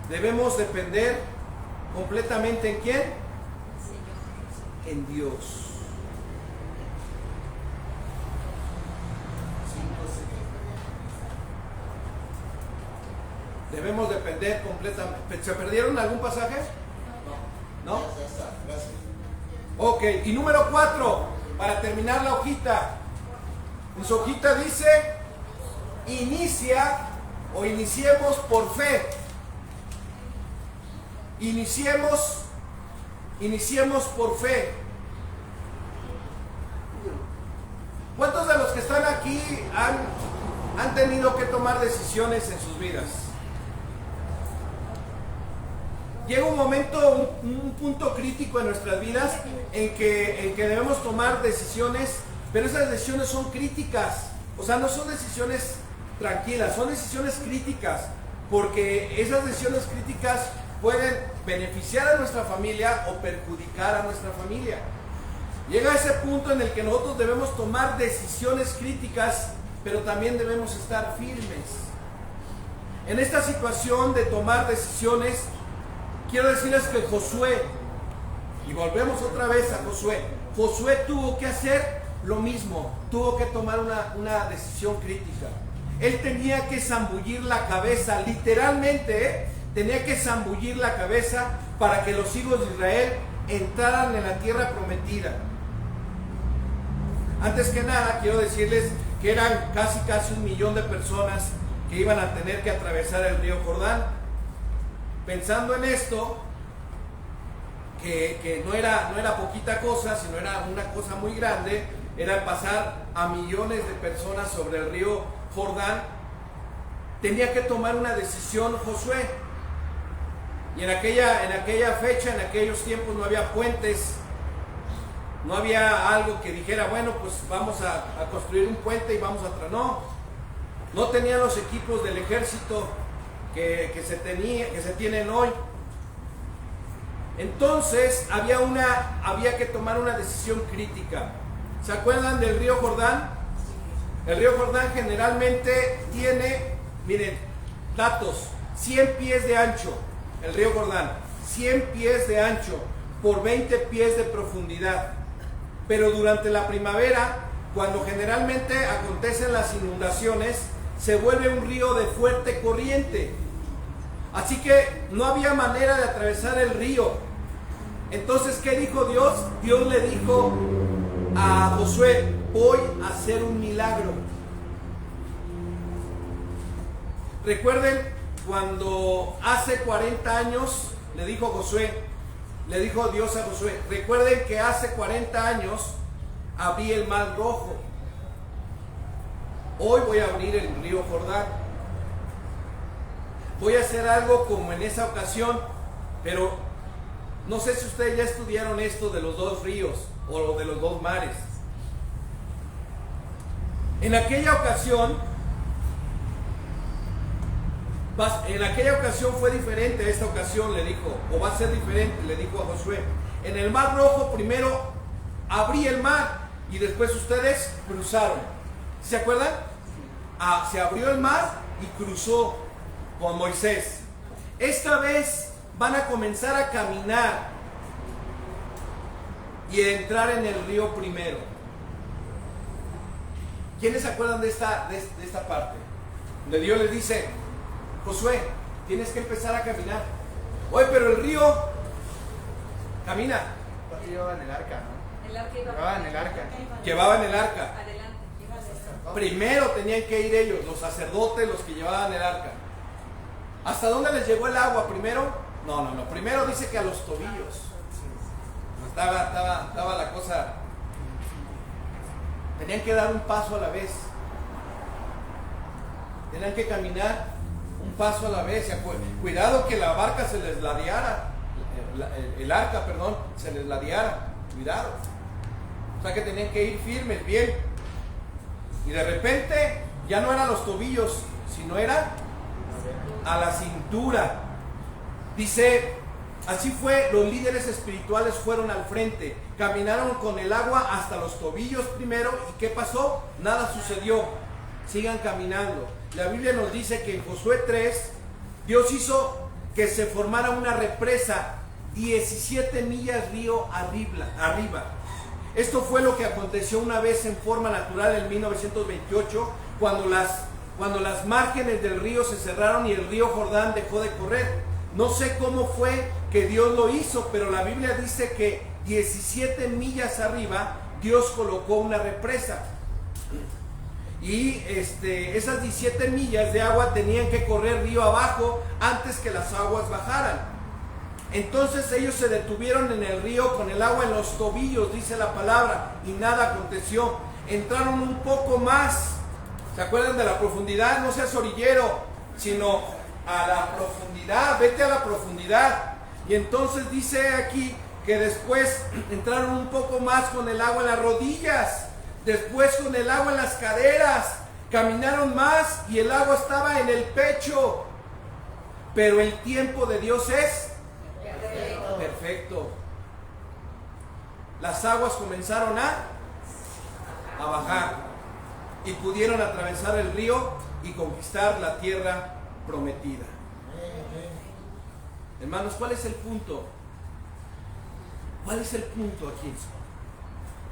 Debemos depender completamente ¿en quién? En Dios. Debemos depender completamente. ¿Se perdieron algún pasaje? No. Gracias. Ok, y número 4, para terminar la hojita. En su hojita dice, iniciemos por fe. Iniciemos por fe. ¿Cuántos de los que están aquí han tenido que tomar decisiones en sus vidas? Llega un momento, un punto crítico en nuestras vidas en que debemos tomar decisiones, pero esas decisiones son críticas. O sea, no son decisiones tranquilas, son decisiones críticas, porque esas decisiones críticas pueden beneficiar a nuestra familia o perjudicar a nuestra familia. Llega ese punto en el que nosotros debemos tomar decisiones críticas, pero también debemos estar firmes. En esta situación de tomar decisiones, quiero decirles que Josué, y volvemos otra vez a Josué tuvo que hacer lo mismo, tuvo que tomar una decisión crítica. Él tenía que zambullir la cabeza, literalmente, tenía que zambullir la cabeza para que los hijos de Israel entraran en la tierra prometida. Antes que nada, quiero decirles que eran casi 1,000,000 de personas que iban a tener que atravesar el río Jordán. Pensando en esto, que no era poquita cosa, sino era una cosa muy grande, era pasar a millones de personas sobre el río Jordán, tenía que tomar una decisión Josué. Y en aquella fecha, en aquellos tiempos, no había puentes, no había algo que dijera, bueno, pues vamos a construir un puente y vamos a no tenían los equipos del ejército que se tienen hoy. Entonces había que tomar una decisión crítica. ¿Se acuerdan del río Jordán? El río Jordán generalmente tiene, miren, datos, 100 pies de ancho. El río Jordán, 100 pies de ancho por 20 pies de profundidad. Pero durante la primavera, cuando generalmente acontecen las inundaciones, se vuelve un río de fuerte corriente. Así que no había manera de atravesar el río. Entonces, ¿qué dijo Dios? Dios le dijo a Josué, voy a hacer un milagro. Recuerden cuando hace 40 años le dijo Josué, le dijo Dios a Josué, recuerden que hace 40 años abrí el mar rojo. Hoy voy a abrir el río Jordán. Voy a hacer algo como en esa ocasión, pero no sé si ustedes ya estudiaron esto de los dos ríos o de los dos mares. En aquella ocasión fue diferente. Esta ocasión le dijo, o va a ser diferente, le dijo a Josué. En el mar rojo primero abrí el mar y después ustedes cruzaron. ¿Se acuerdan? Se abrió el mar y cruzó con Moisés. Esta vez van a comenzar a caminar y a entrar en el río primero. ¿Quiénes se acuerdan de esta parte? Donde Dios les dice, Josué, tienes que empezar a caminar. Oye, pero el río camina. El río en el arca, ¿no? El arca Llevaba en el arca. Llevaban el arca. Adelante. Primero tenían que ir ellos, los sacerdotes, los que llevaban el arca. ¿Hasta dónde les llegó el agua primero? No. Primero dice que a los tobillos. Estaba la cosa. Tenían que dar un paso a la vez. Tenían que caminar un paso a la vez. Cuidado que la barca se les ladeara. El arca, perdón, se les ladeara. Cuidado. O sea que tenían que ir firmes, bien. Y de repente ya no eran los tobillos, sino era a la cintura. Dice, así fue, los líderes espirituales fueron al frente, caminaron con el agua hasta los tobillos primero. ¿Y qué pasó? Nada sucedió. Sigan caminando. La Biblia nos dice que en Josué 3, Dios hizo que se formara una represa 17 millas río arriba. Esto fue lo que aconteció una vez en forma natural en 1928, cuando las márgenes del río se cerraron y el río Jordán dejó de correr. No sé cómo fue que Dios lo hizo, pero la Biblia dice que 17 millas arriba Dios colocó una represa. Y esas 17 millas de agua tenían que correr río abajo antes que las aguas bajaran. Entonces ellos se detuvieron en el río con el agua en los tobillos, dice la palabra, y nada aconteció. Entraron un poco más. ¿Se acuerdan de la profundidad? No seas orillero, sino a la profundidad. Vete a la profundidad. Y entonces dice aquí que después entraron un poco más con el agua en las rodillas, después con el agua en las caderas, caminaron más y el agua estaba en el pecho. Pero el tiempo de Dios es perfecto. Las aguas comenzaron a bajar y pudieron atravesar el río y conquistar la tierra prometida. Hermanos, ¿cuál es el punto? ¿Cuál es el punto aquí?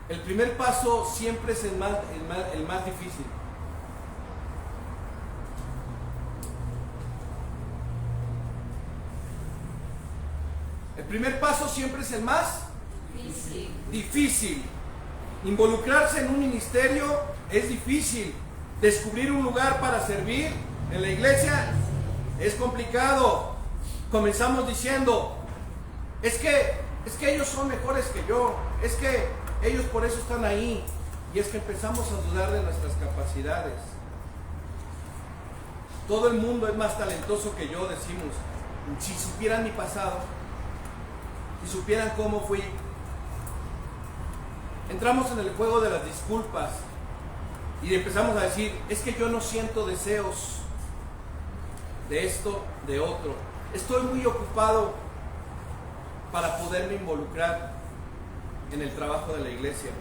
El primer paso siempre es el más difícil. El primer paso siempre es el más difícil. Involucrarse en un ministerio es difícil. Descubrir un lugar para servir en la iglesia es complicado. Comenzamos diciendo, es que ellos son mejores que yo, es que ellos por eso están ahí. Y es que empezamos a dudar de nuestras capacidades. Todo el mundo es más talentoso que yo, decimos. Si supieran mi pasado, si supieran cómo fui. Entramos en el juego de las disculpas y empezamos a decir, es que yo no siento deseos de esto, de otro. Estoy muy ocupado para poderme involucrar en el trabajo de la iglesia.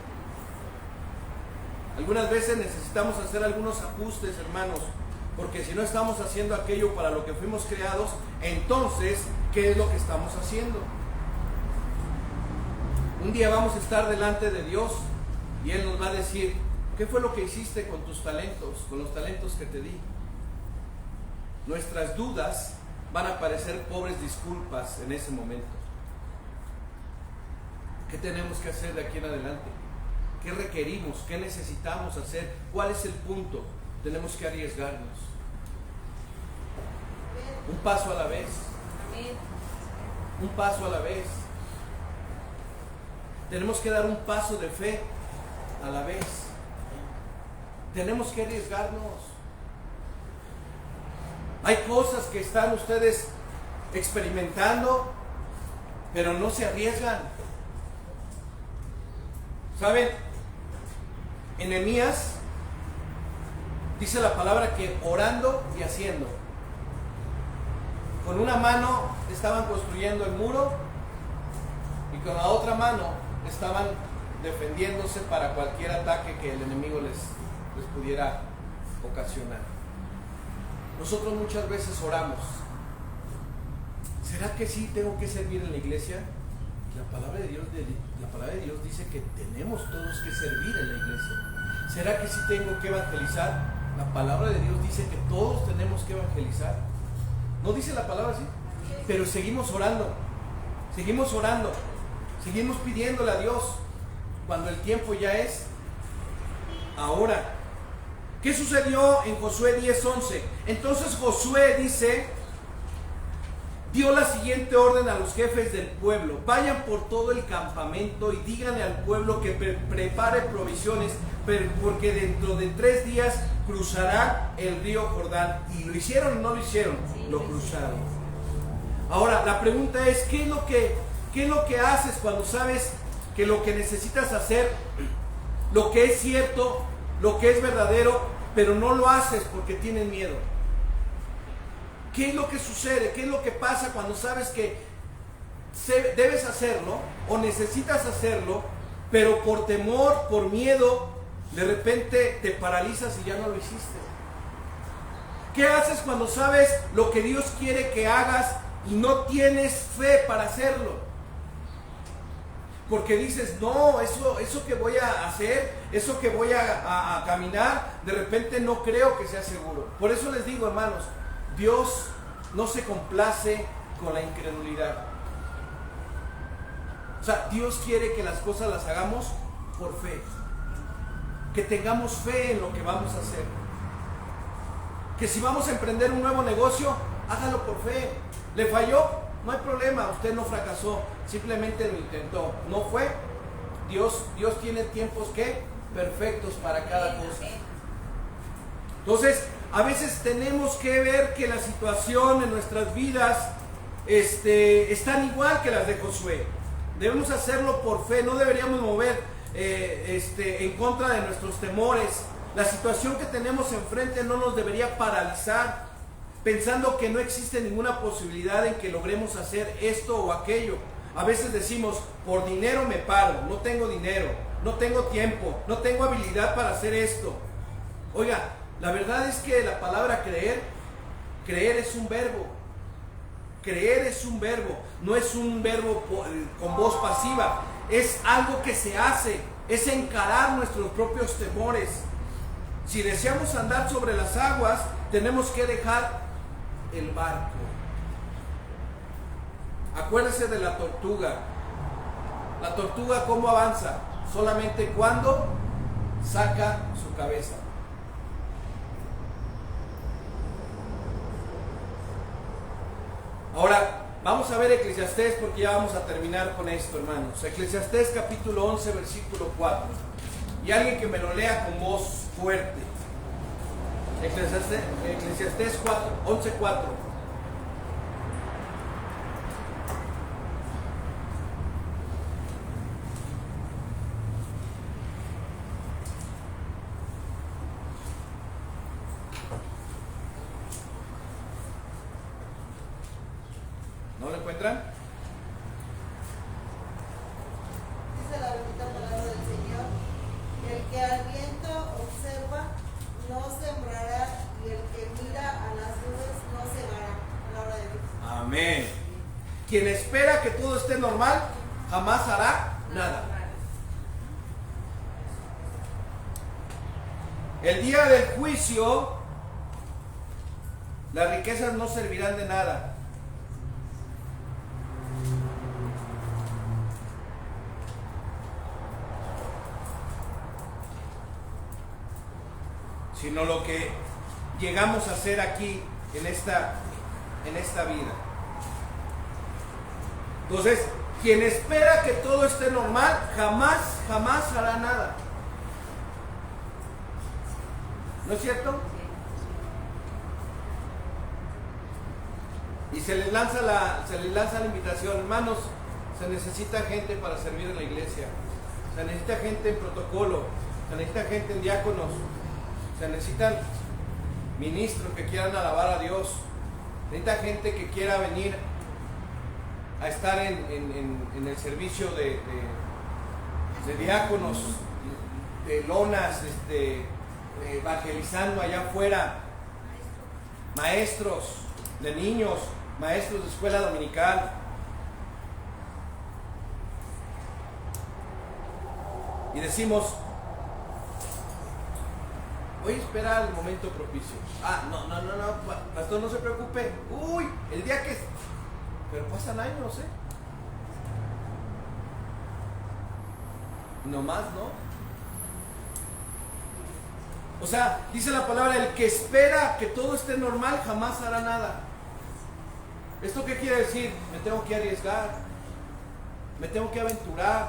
Algunas veces necesitamos hacer algunos ajustes, hermanos, porque si no estamos haciendo aquello para lo que fuimos creados, entonces, ¿qué es lo que estamos haciendo? Un día vamos a estar delante de Dios y Él nos va a decir, ¿qué fue lo que hiciste con tus talentos, con los talentos que te di? Nuestras dudas van a parecer pobres disculpas en ese momento. ¿Qué tenemos que hacer de aquí en adelante? ¿Qué requerimos? ¿Qué necesitamos hacer? ¿Cuál es el punto? Tenemos que arriesgarnos. Un paso a la vez. Un paso a la vez. Tenemos que dar un paso de fe a la vez. Tenemos que arriesgarnos. Hay cosas que están ustedes experimentando, pero no se arriesgan. ¿Saben? En Nehemías dice la palabra que orando y haciendo. Con una mano estaban construyendo el muro y con la otra mano estaban defendiéndose para cualquier ataque que el enemigo les pudiera ocasionar. Nosotros muchas veces oramos. ¿Será que sí tengo que servir en la iglesia? La palabra de Dios dice que tenemos todos que servir en la iglesia. ¿Será que sí tengo que evangelizar? La palabra de Dios dice que todos tenemos que evangelizar. ¿No dice la palabra así? Pero seguimos orando, seguimos pidiéndole a Dios cuando el tiempo ya es ahora. ¿Qué sucedió en Josué 10:11? Entonces Josué dio la siguiente orden a los jefes del pueblo: vayan por todo el campamento y díganle al pueblo que prepare provisiones, porque dentro de 3 días cruzará el río Jordán. ¿Y lo hicieron o no lo hicieron? Sí, lo cruzaron. Ahora la pregunta es, ¿qué es lo que haces cuando sabes que lo que necesitas hacer, lo que es cierto, lo que es verdadero, pero no lo haces porque tienes miedo? ¿Qué es lo que sucede? ¿Qué es lo que pasa cuando sabes que debes hacerlo o necesitas hacerlo, pero por temor, por miedo, de repente te paralizas y ya no lo hiciste? ¿Qué haces cuando sabes lo que Dios quiere que hagas y no tienes fe para hacerlo? Porque dices, no, eso que voy a hacer, eso que voy a caminar, de repente no creo que sea seguro. Por eso les digo, hermanos, Dios no se complace con la incredulidad. O sea, Dios quiere que las cosas las hagamos por fe. Que tengamos fe en lo que vamos a hacer. Que si vamos a emprender un nuevo negocio, hágalo por fe. ¿Le falló? No hay problema, usted no fracasó, simplemente lo intentó. ¿No fue? Dios tiene tiempos perfectos para cada cosa. Entonces, a veces tenemos que ver que la situación en nuestras vidas están igual que las de Josué. Debemos hacerlo por fe, no deberíamos mover en contra de nuestros temores. La situación que tenemos enfrente no nos debería paralizar, pensando que no existe ninguna posibilidad en que logremos hacer esto o aquello. A veces decimos, por dinero me paro, no tengo dinero, no tengo tiempo, no tengo habilidad para hacer esto. Oiga, la verdad es que la palabra creer es un verbo. Creer es un verbo, no es un verbo con voz pasiva, es algo que se hace, es encarar nuestros propios temores. Si deseamos andar sobre las aguas, tenemos que dejar el barco. Acuérdese de la tortuga. La tortuga, ¿cómo avanza? Solamente cuando saca su cabeza. Ahora, vamos a ver Eclesiastés, porque ya vamos a terminar con esto, hermanos. Eclesiastés capítulo 11, versículo 4. Y alguien que me lo lea con voz fuerte. Eclesiastés 11, 4. ¿No lo encuentran? Dice la bendita palabra del Señor: el que al viento observa no sembrará, y el que mira a las nubes no cegará. Palabra de Dios. Amén. Quien espera que todo esté normal, jamás hará nada. El día del juicio, las riquezas no servirán de nada. Sino lo que llegamos a hacer aquí en esta vida. Entonces, Quien espera que todo esté normal, jamás hará nada. ¿No es cierto? Y se les lanza la invitación, hermanos, se necesita gente para servir en la iglesia, se necesita gente en protocolo, se necesita gente en diáconos, se necesitan ministros que quieran alabar a Dios, se necesita gente que quiera venir a estar en el servicio de diáconos, de lonas, evangelizando allá afuera, maestros de niños, maestros de escuela dominical. Y decimos, voy a esperar el momento propicio. No, pastor, no se preocupe. Uy, el día que... Pero pasan años, no más, ¿no? O sea, dice la palabra, el que espera que todo esté normal jamás hará nada. ¿Esto qué quiere decir? Me tengo que arriesgar, me tengo que aventurar,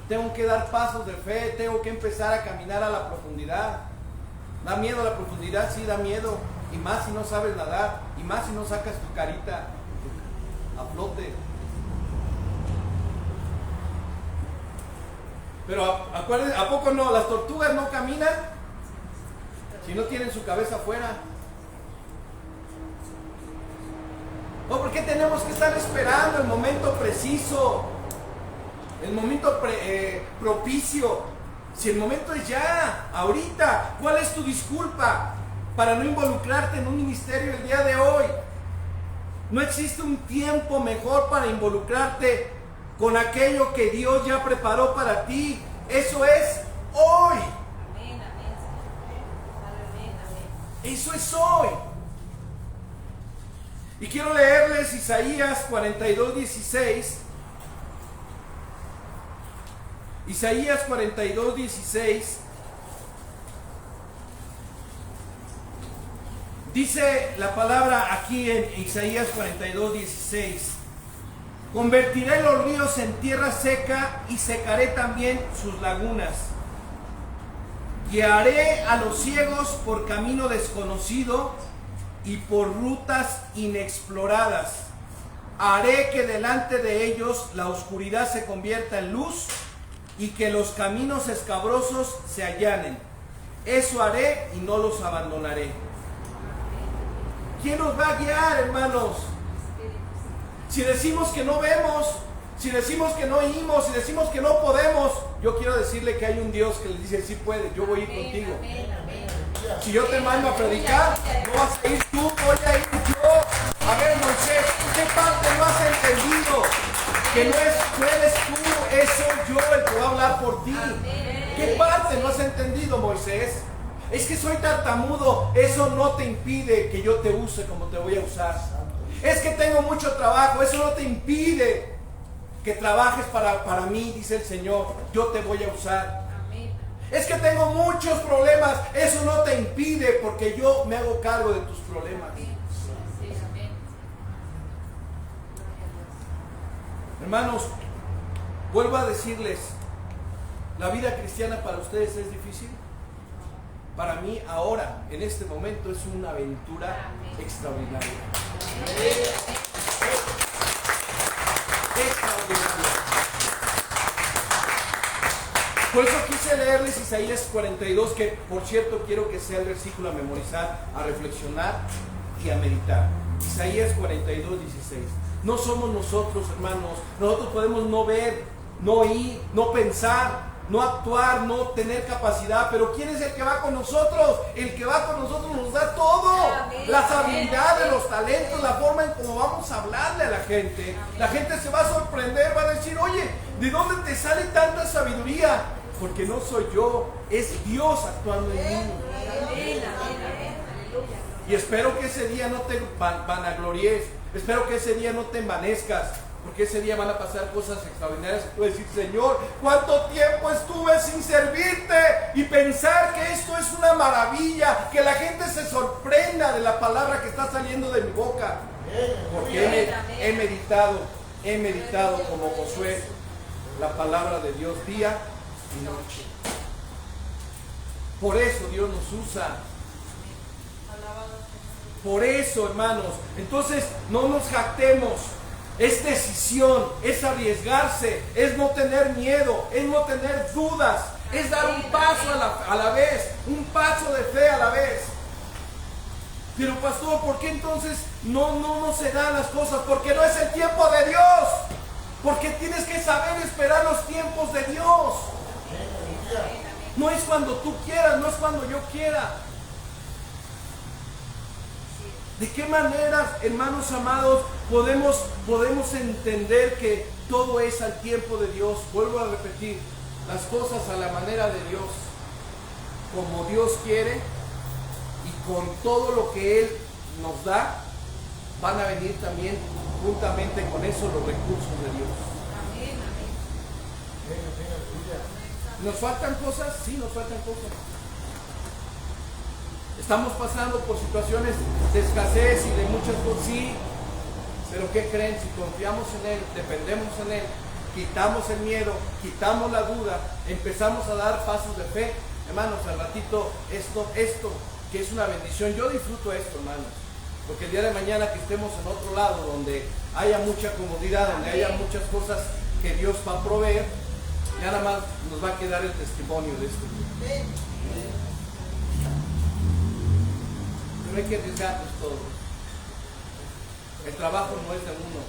tengo que dar pasos de fe, tengo que empezar a caminar a la profundidad. ¿Da miedo la profundidad? Sí, da miedo. Y más si no sabes nadar, y más si no sacas tu carita a flote. Pero acuérdense, ¿a poco no? Las tortugas no caminan si no tienen su cabeza afuera. No, ¿por qué tenemos que estar esperando el momento preciso? El momento propicio. Si el momento es ya, ahorita. ¿Cuál es tu disculpa para no involucrarte en un ministerio el día de hoy? No existe un tiempo mejor para involucrarte con aquello que Dios ya preparó para ti. Eso es hoy. Amén, amén. Eso es hoy. Y quiero leerles Isaías 42:16. Isaías 42:16. Dice la palabra aquí en Isaías 42:16: convertiré los ríos en tierra seca y secaré también sus lagunas. Guiaré a los ciegos por camino desconocido y por rutas inexploradas. Haré que delante de ellos la oscuridad se convierta en luz y que los caminos escabrosos se allanen. Eso haré y no los abandonaré. ¿Quién nos va a guiar, hermanos? Si decimos que no vemos, si decimos que no oímos, si decimos que no podemos, yo quiero decirle que hay un Dios que le dice, sí puedes, yo voy a ir contigo. Si yo te mando a predicar, no vas a ir tú, voy a ir yo. A ver, Moisés, ¿qué parte no has entendido? Que no eres tú, soy yo el que va a hablar por ti. ¿Qué parte no has entendido, Moisés? Es que soy tartamudo, eso no te impide que yo te use como te voy a usar. Es que tengo mucho trabajo, eso no te impide que trabajes para mí, dice el Señor, yo te voy a usar. Es que tengo muchos problemas, eso no te impide porque yo me hago cargo de tus problemas. Hermanos, vuelvo a decirles, ¿la vida cristiana para ustedes es difícil? Para mí ahora, en este momento, es una aventura extraordinaria. Extraordinaria. Por eso quise leerles Isaías 42, que por cierto quiero que sea el versículo a memorizar, a reflexionar y a meditar. Isaías 42, 16. No somos nosotros, hermanos. Nosotros podemos no ver, no oír, no pensar, no actuar, no tener capacidad, pero ¿quién es el que va con nosotros? El que va con nosotros nos da todo. Las habilidades, los talentos, la forma en cómo vamos a hablarle a la gente. La gente se va a sorprender, va a decir, oye, ¿de dónde te sale tanta sabiduría? Porque no soy yo, es Dios actuando en mí. Y espero que ese día no te vanaglories, espero que ese día no te envanezcas, porque ese día van a pasar cosas extraordinarias. Tú vas a decir, Señor, ¿cuánto tiempo estuve sin servirte? Y pensar que esto es una maravilla, que la gente se sorprenda de la palabra que está saliendo de mi boca. Porque he meditado he meditado como Josué la palabra de Dios día y noche. Por eso Dios nos usa. Por eso, hermanos. Entonces, no nos jactemos. Es decisión, es arriesgarse, es no tener miedo, es no tener dudas, es dar un paso a la vez, un paso de fe a la vez. Pero pastor, ¿por qué entonces no se dan las cosas? Porque no es el tiempo de Dios. Porque tienes que saber esperar los tiempos de Dios. No es cuando tú quieras, no es cuando yo quiera. ¿De qué maneras, hermanos amados, podemos entender que todo es al tiempo de Dios? Vuelvo a repetir, las cosas a la manera de Dios, como Dios quiere y con todo lo que Él nos da, van a venir también juntamente con eso los recursos de Dios. Amén, amén. ¿Nos faltan cosas? Sí, nos faltan cosas. Estamos pasando por situaciones de escasez y de muchas cosas, sí, pero ¿qué creen? Si confiamos en Él, dependemos en Él, quitamos el miedo, quitamos la duda, empezamos a dar pasos de fe, hermanos, al ratito esto, que es una bendición. Yo disfruto esto, hermanos, porque el día de mañana que estemos en otro lado, donde haya mucha comodidad, donde haya muchas cosas que Dios va a proveer, ya nada más nos va a quedar el testimonio de esto. Pero hay que arriesgarnos todos. El trabajo no es de uno.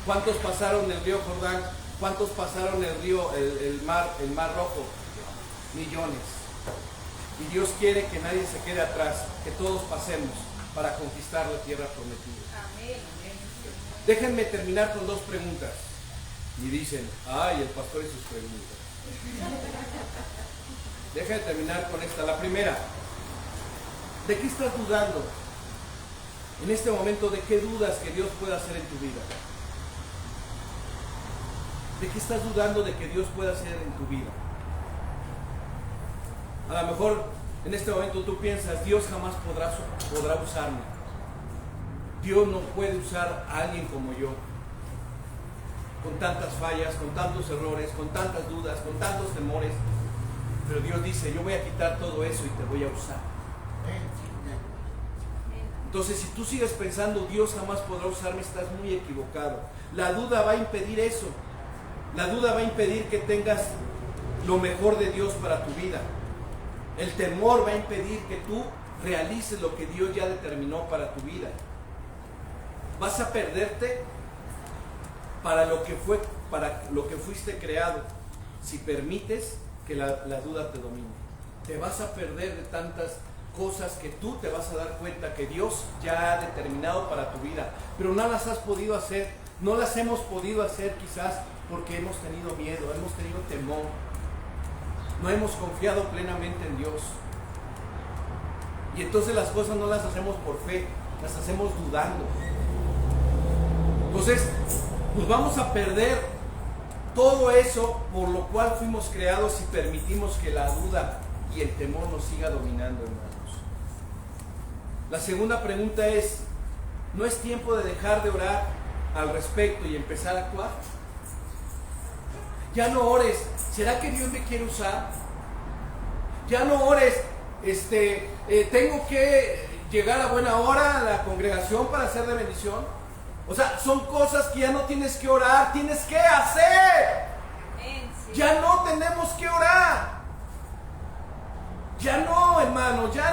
¿Cuántos pasaron el río Jordán? ¿Cuántos pasaron el mar Rojo? Millones. Y Dios quiere que nadie se quede atrás, que todos pasemos para conquistar la tierra prometida. Amén. Déjenme terminar con dos preguntas. Y dicen, ay, el pastor y sus preguntas. Déjenme terminar con esta. La primera, ¿de qué estás dudando? En este momento, ¿de qué dudas que Dios pueda hacer en tu vida? ¿De qué estás dudando de que Dios pueda hacer en tu vida? A lo mejor en este momento tú piensas, Dios jamás podrá usarme. Dios no puede usar a alguien como yo, con tantas fallas, con tantos errores, con tantas dudas, con tantos temores. Pero Dios dice, yo voy a quitar todo eso y te voy a usar. Entonces, si tú sigues pensando, Dios jamás podrá usarme, estás muy equivocado. La duda va a impedir eso. La duda va a impedir que tengas lo mejor de Dios para tu vida. El temor va a impedir que tú realices lo que Dios ya determinó para tu vida. Vas a perderte para lo que fuiste creado, si permites que la duda te domine. Te vas a perder de tantas cosas que tú te vas a dar cuenta que Dios ya ha determinado para tu vida, pero no las has podido hacer, no las hemos podido hacer quizás porque hemos tenido miedo, hemos tenido temor, no hemos confiado plenamente en Dios. Y entonces las cosas no las hacemos por fe, las hacemos dudando. Entonces nos vamos a perder todo eso por lo cual fuimos creados si permitimos que la duda y el temor nos siga dominando, hermanos. La segunda pregunta es, ¿no es tiempo de dejar de orar al respecto y empezar a actuar? Ya no ores, ¿será que Dios me quiere usar? Ya no ores, tengo que llegar a buena hora a la congregación para ser de bendición. O sea, son cosas que ya no tienes que orar, tienes que hacer. Ya no tenemos que orar. Ya no, hermano, ya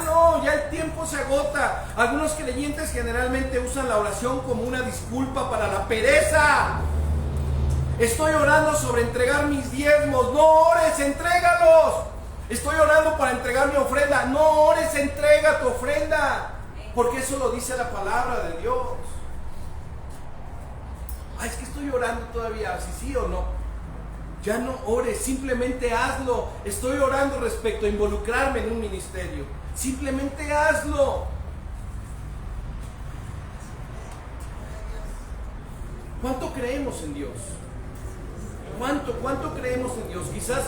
el tiempo se agota. Algunos creyentes generalmente usan la oración como una disculpa para la pereza. Estoy orando sobre entregar mis diezmos. No ores, entrégalos. Estoy orando para entregar mi ofrenda. No ores, entrega tu ofrenda. Porque eso lo dice la palabra de Dios. Ay, es que estoy orando todavía, si sí o no. Ya no ores, simplemente hazlo. Estoy orando respecto a involucrarme en un ministerio. Simplemente hazlo. ¿Cuánto creemos en Dios? ¿Cuánto creemos en Dios? Quizás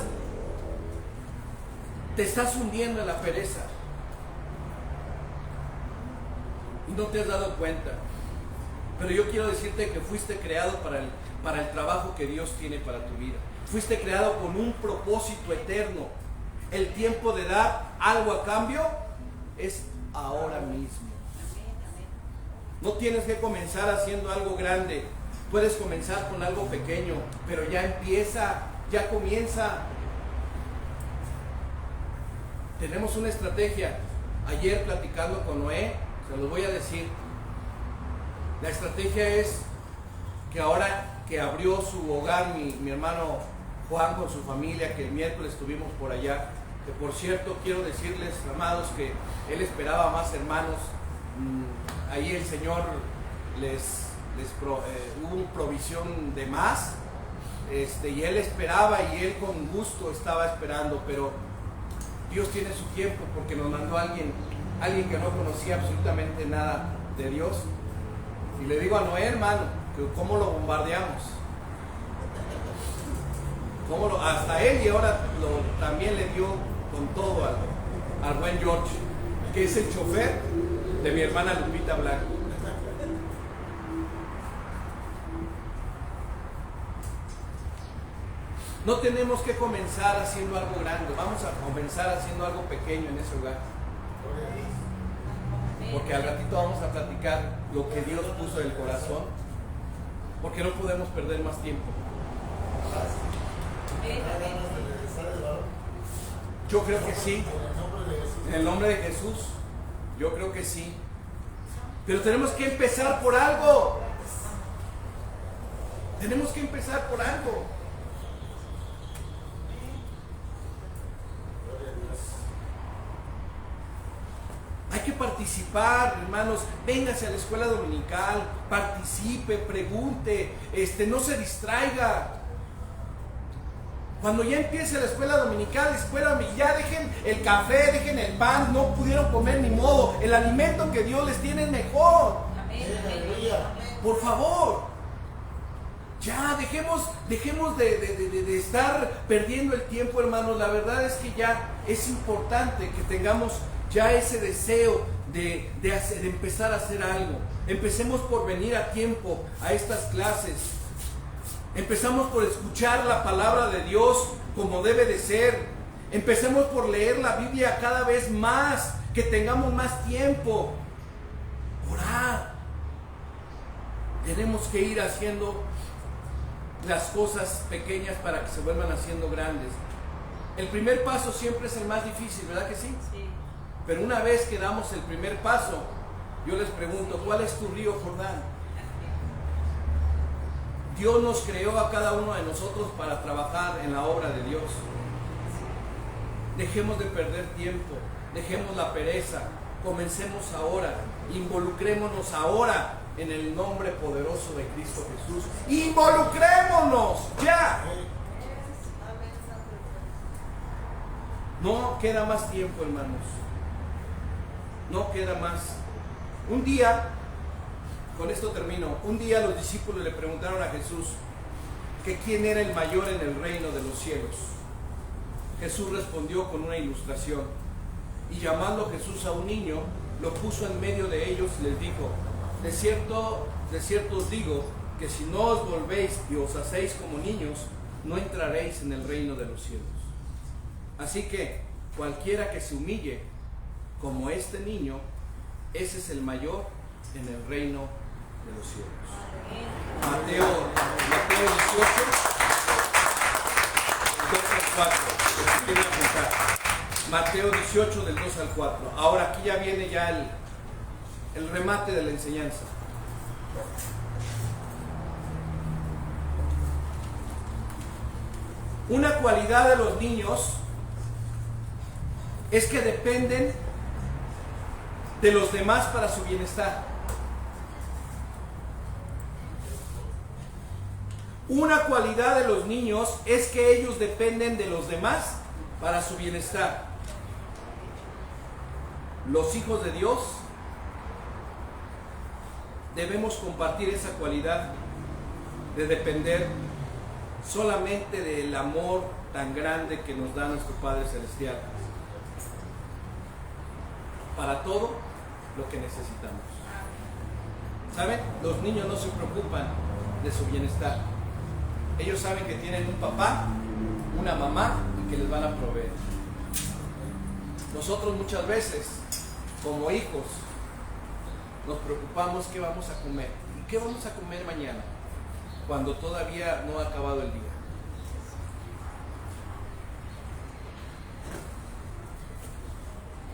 te estás hundiendo en la pereza y no te has dado cuenta. Pero yo quiero decirte que fuiste creado para el trabajo que Dios tiene para tu vida. Fuiste creado con un propósito eterno. El tiempo de dar algo a cambio es ahora mismo. No tienes que comenzar haciendo algo grande. Puedes comenzar con algo pequeño, pero ya empieza, ya comienza. Tenemos una estrategia. Ayer platicando con Noé, se los voy a decir. La estrategia es que ahora que abrió su hogar mi hermano Juan con su familia, que el miércoles estuvimos por allá, que por cierto quiero decirles, amados, que él esperaba más hermanos. Ahí el Señor hubo provisión de más, y él esperaba y él con gusto estaba esperando, pero Dios tiene su tiempo, porque nos mandó a alguien que no conocía absolutamente nada de Dios. Y le digo a Noé, hermano, que cómo lo bombardeamos, hasta él, y ahora también le dio con todo al buen George, que es el chofer de mi hermana Lupita Blanco. No tenemos que comenzar haciendo algo grande, vamos a comenzar haciendo algo pequeño en ese hogar. Porque al ratito vamos a platicar lo que Dios puso en el corazón, porque no podemos perder más tiempo. Yo creo que sí, en el nombre de Jesús, yo creo que sí. Pero tenemos que empezar por algo. Tenemos que empezar por algo. Hay que participar, hermanos. Véngase a la escuela dominical, participe, pregunte, no se distraiga. Cuando ya empiece la escuela dominical, ya dejen el café, dejen el pan, no pudieron comer ni modo. El alimento que Dios les tiene es mejor. Por favor, ya dejemos de estar perdiendo el tiempo, hermanos. La verdad es que ya es importante que tengamos ya ese deseo de empezar a hacer algo. Empecemos por venir a tiempo a estas clases. Empezamos por escuchar la palabra de Dios como debe de ser. Empecemos por leer la Biblia cada vez más, que tengamos más tiempo. Orar. Tenemos que ir haciendo las cosas pequeñas para que se vuelvan haciendo grandes. El primer paso siempre es el más difícil, ¿verdad que sí? Sí. Pero una vez que damos el primer paso, yo les pregunto, ¿cuál es tu río Jordán? Dios nos creó a cada uno de nosotros para trabajar en la obra de Dios. Dejemos de perder tiempo, dejemos la pereza, comencemos ahora, involucrémonos ahora en el nombre poderoso de Cristo Jesús. ¡Involucrémonos ya! No queda más tiempo, hermanos. No queda más. Un día, con esto termino, un día los discípulos le preguntaron a Jesús que quién era el mayor en el reino de los cielos. Jesús respondió con una ilustración, y llamando Jesús a un niño, lo puso en medio de ellos y les dijo: de cierto os digo que si no os volvéis y os hacéis como niños, no entraréis en el reino de los cielos. Así que cualquiera que se humille como este niño, ese es el mayor en el reino de los cielos. Mateo 18, 2 al 4. Mateo 18 del 2 al 4. Ahora aquí ya viene ya el remate de la enseñanza. Una cualidad de los niños es que dependen de los demás para su bienestar. Una cualidad de los niños es que ellos dependen de los demás para su bienestar. Los hijos de Dios debemos compartir esa cualidad de depender solamente del amor tan grande que nos da nuestro Padre Celestial para todo lo que necesitamos. ¿Saben? Los niños no se preocupan de su bienestar. Ellos saben que tienen un papá, una mamá y que les van a proveer. Nosotros muchas veces, como hijos, nos preocupamos qué vamos a comer. ¿Y qué vamos a comer mañana? Cuando todavía no ha acabado el día.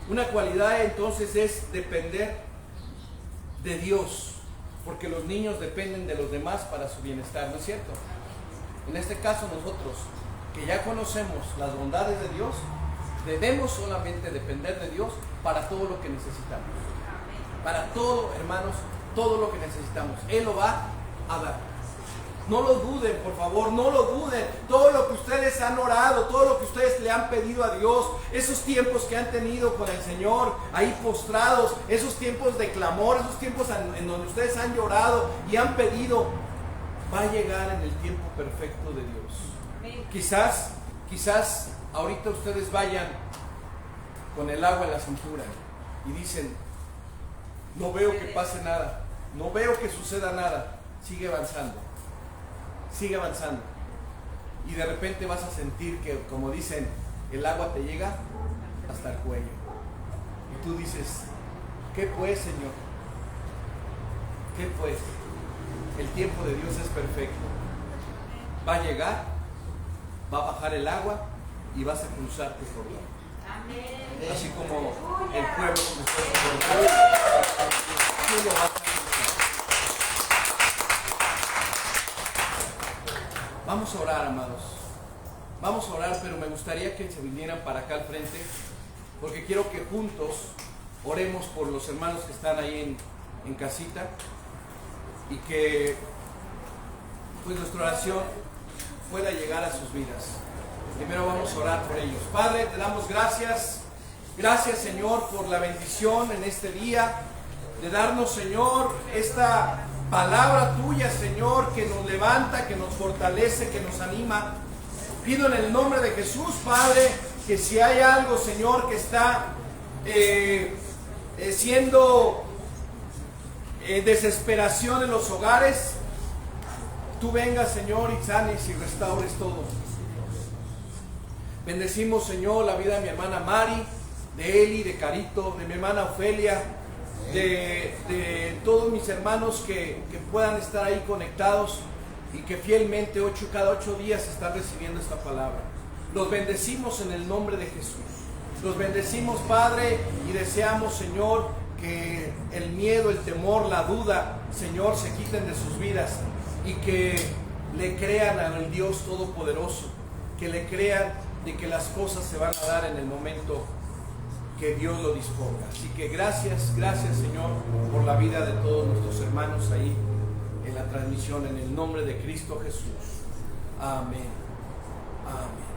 Una cualidad entonces es depender de Dios, porque los niños dependen de los demás para su bienestar, ¿no es cierto? En este caso nosotros, que ya conocemos las bondades de Dios, debemos solamente depender de Dios para todo lo que necesitamos. Para todo, hermanos, todo lo que necesitamos. Él lo va a dar. No lo duden, por favor, no lo duden. Todo lo que ustedes han orado, todo lo que ustedes le han pedido a Dios, esos tiempos que han tenido con el Señor, ahí postrados, esos tiempos de clamor, esos tiempos en donde ustedes han llorado y han pedido, va a llegar en el tiempo perfecto de Dios. Quizás ahorita ustedes vayan con el agua en la cintura y dicen, no veo que pase nada, no veo que suceda nada. Sigue avanzando. Sigue avanzando y de repente vas a sentir que, como dicen, el agua te llega hasta el cuello y tú dices, ¿qué pues, Señor? ¿Qué pues? El tiempo de Dios es perfecto. Va a llegar, va a bajar el agua y vas a cruzar tu Jordán. Así como el pueblo comenzó a cruzar, tú lo vas a cruzar. Vamos a orar, amados. Vamos a orar, pero me gustaría que se vinieran para acá al frente, porque quiero que juntos oremos por los hermanos que están ahí en casita y que pues nuestra oración pueda llegar a sus vidas. Primero vamos a orar por ellos. Padre, te damos gracias. Gracias, Señor, por la bendición en este día de darnos, Señor, esta palabra tuya, Señor, que nos levanta, que nos fortalece, que nos anima. Pido en el nombre de Jesús, Padre, que si hay algo, Señor, que está siendo desesperación en los hogares, tú vengas, Señor, y sanes y restaures todo. Bendecimos, Señor, la vida de mi hermana Mari, de Eli, de Carito, de mi hermana Ofelia, de todos mis hermanos que puedan estar ahí conectados y que fielmente cada 8 días están recibiendo esta palabra. Los bendecimos en el nombre de Jesús. Los bendecimos, Padre, y deseamos, Señor, que el miedo, el temor, la duda, Señor, se quiten de sus vidas y que le crean al Dios Todopoderoso, que le crean de que las cosas se van a dar en el momento que Dios lo disponga. Así que gracias, Señor, por la vida de todos nuestros hermanos ahí en la transmisión, en el nombre de Cristo Jesús. Amén. Amén.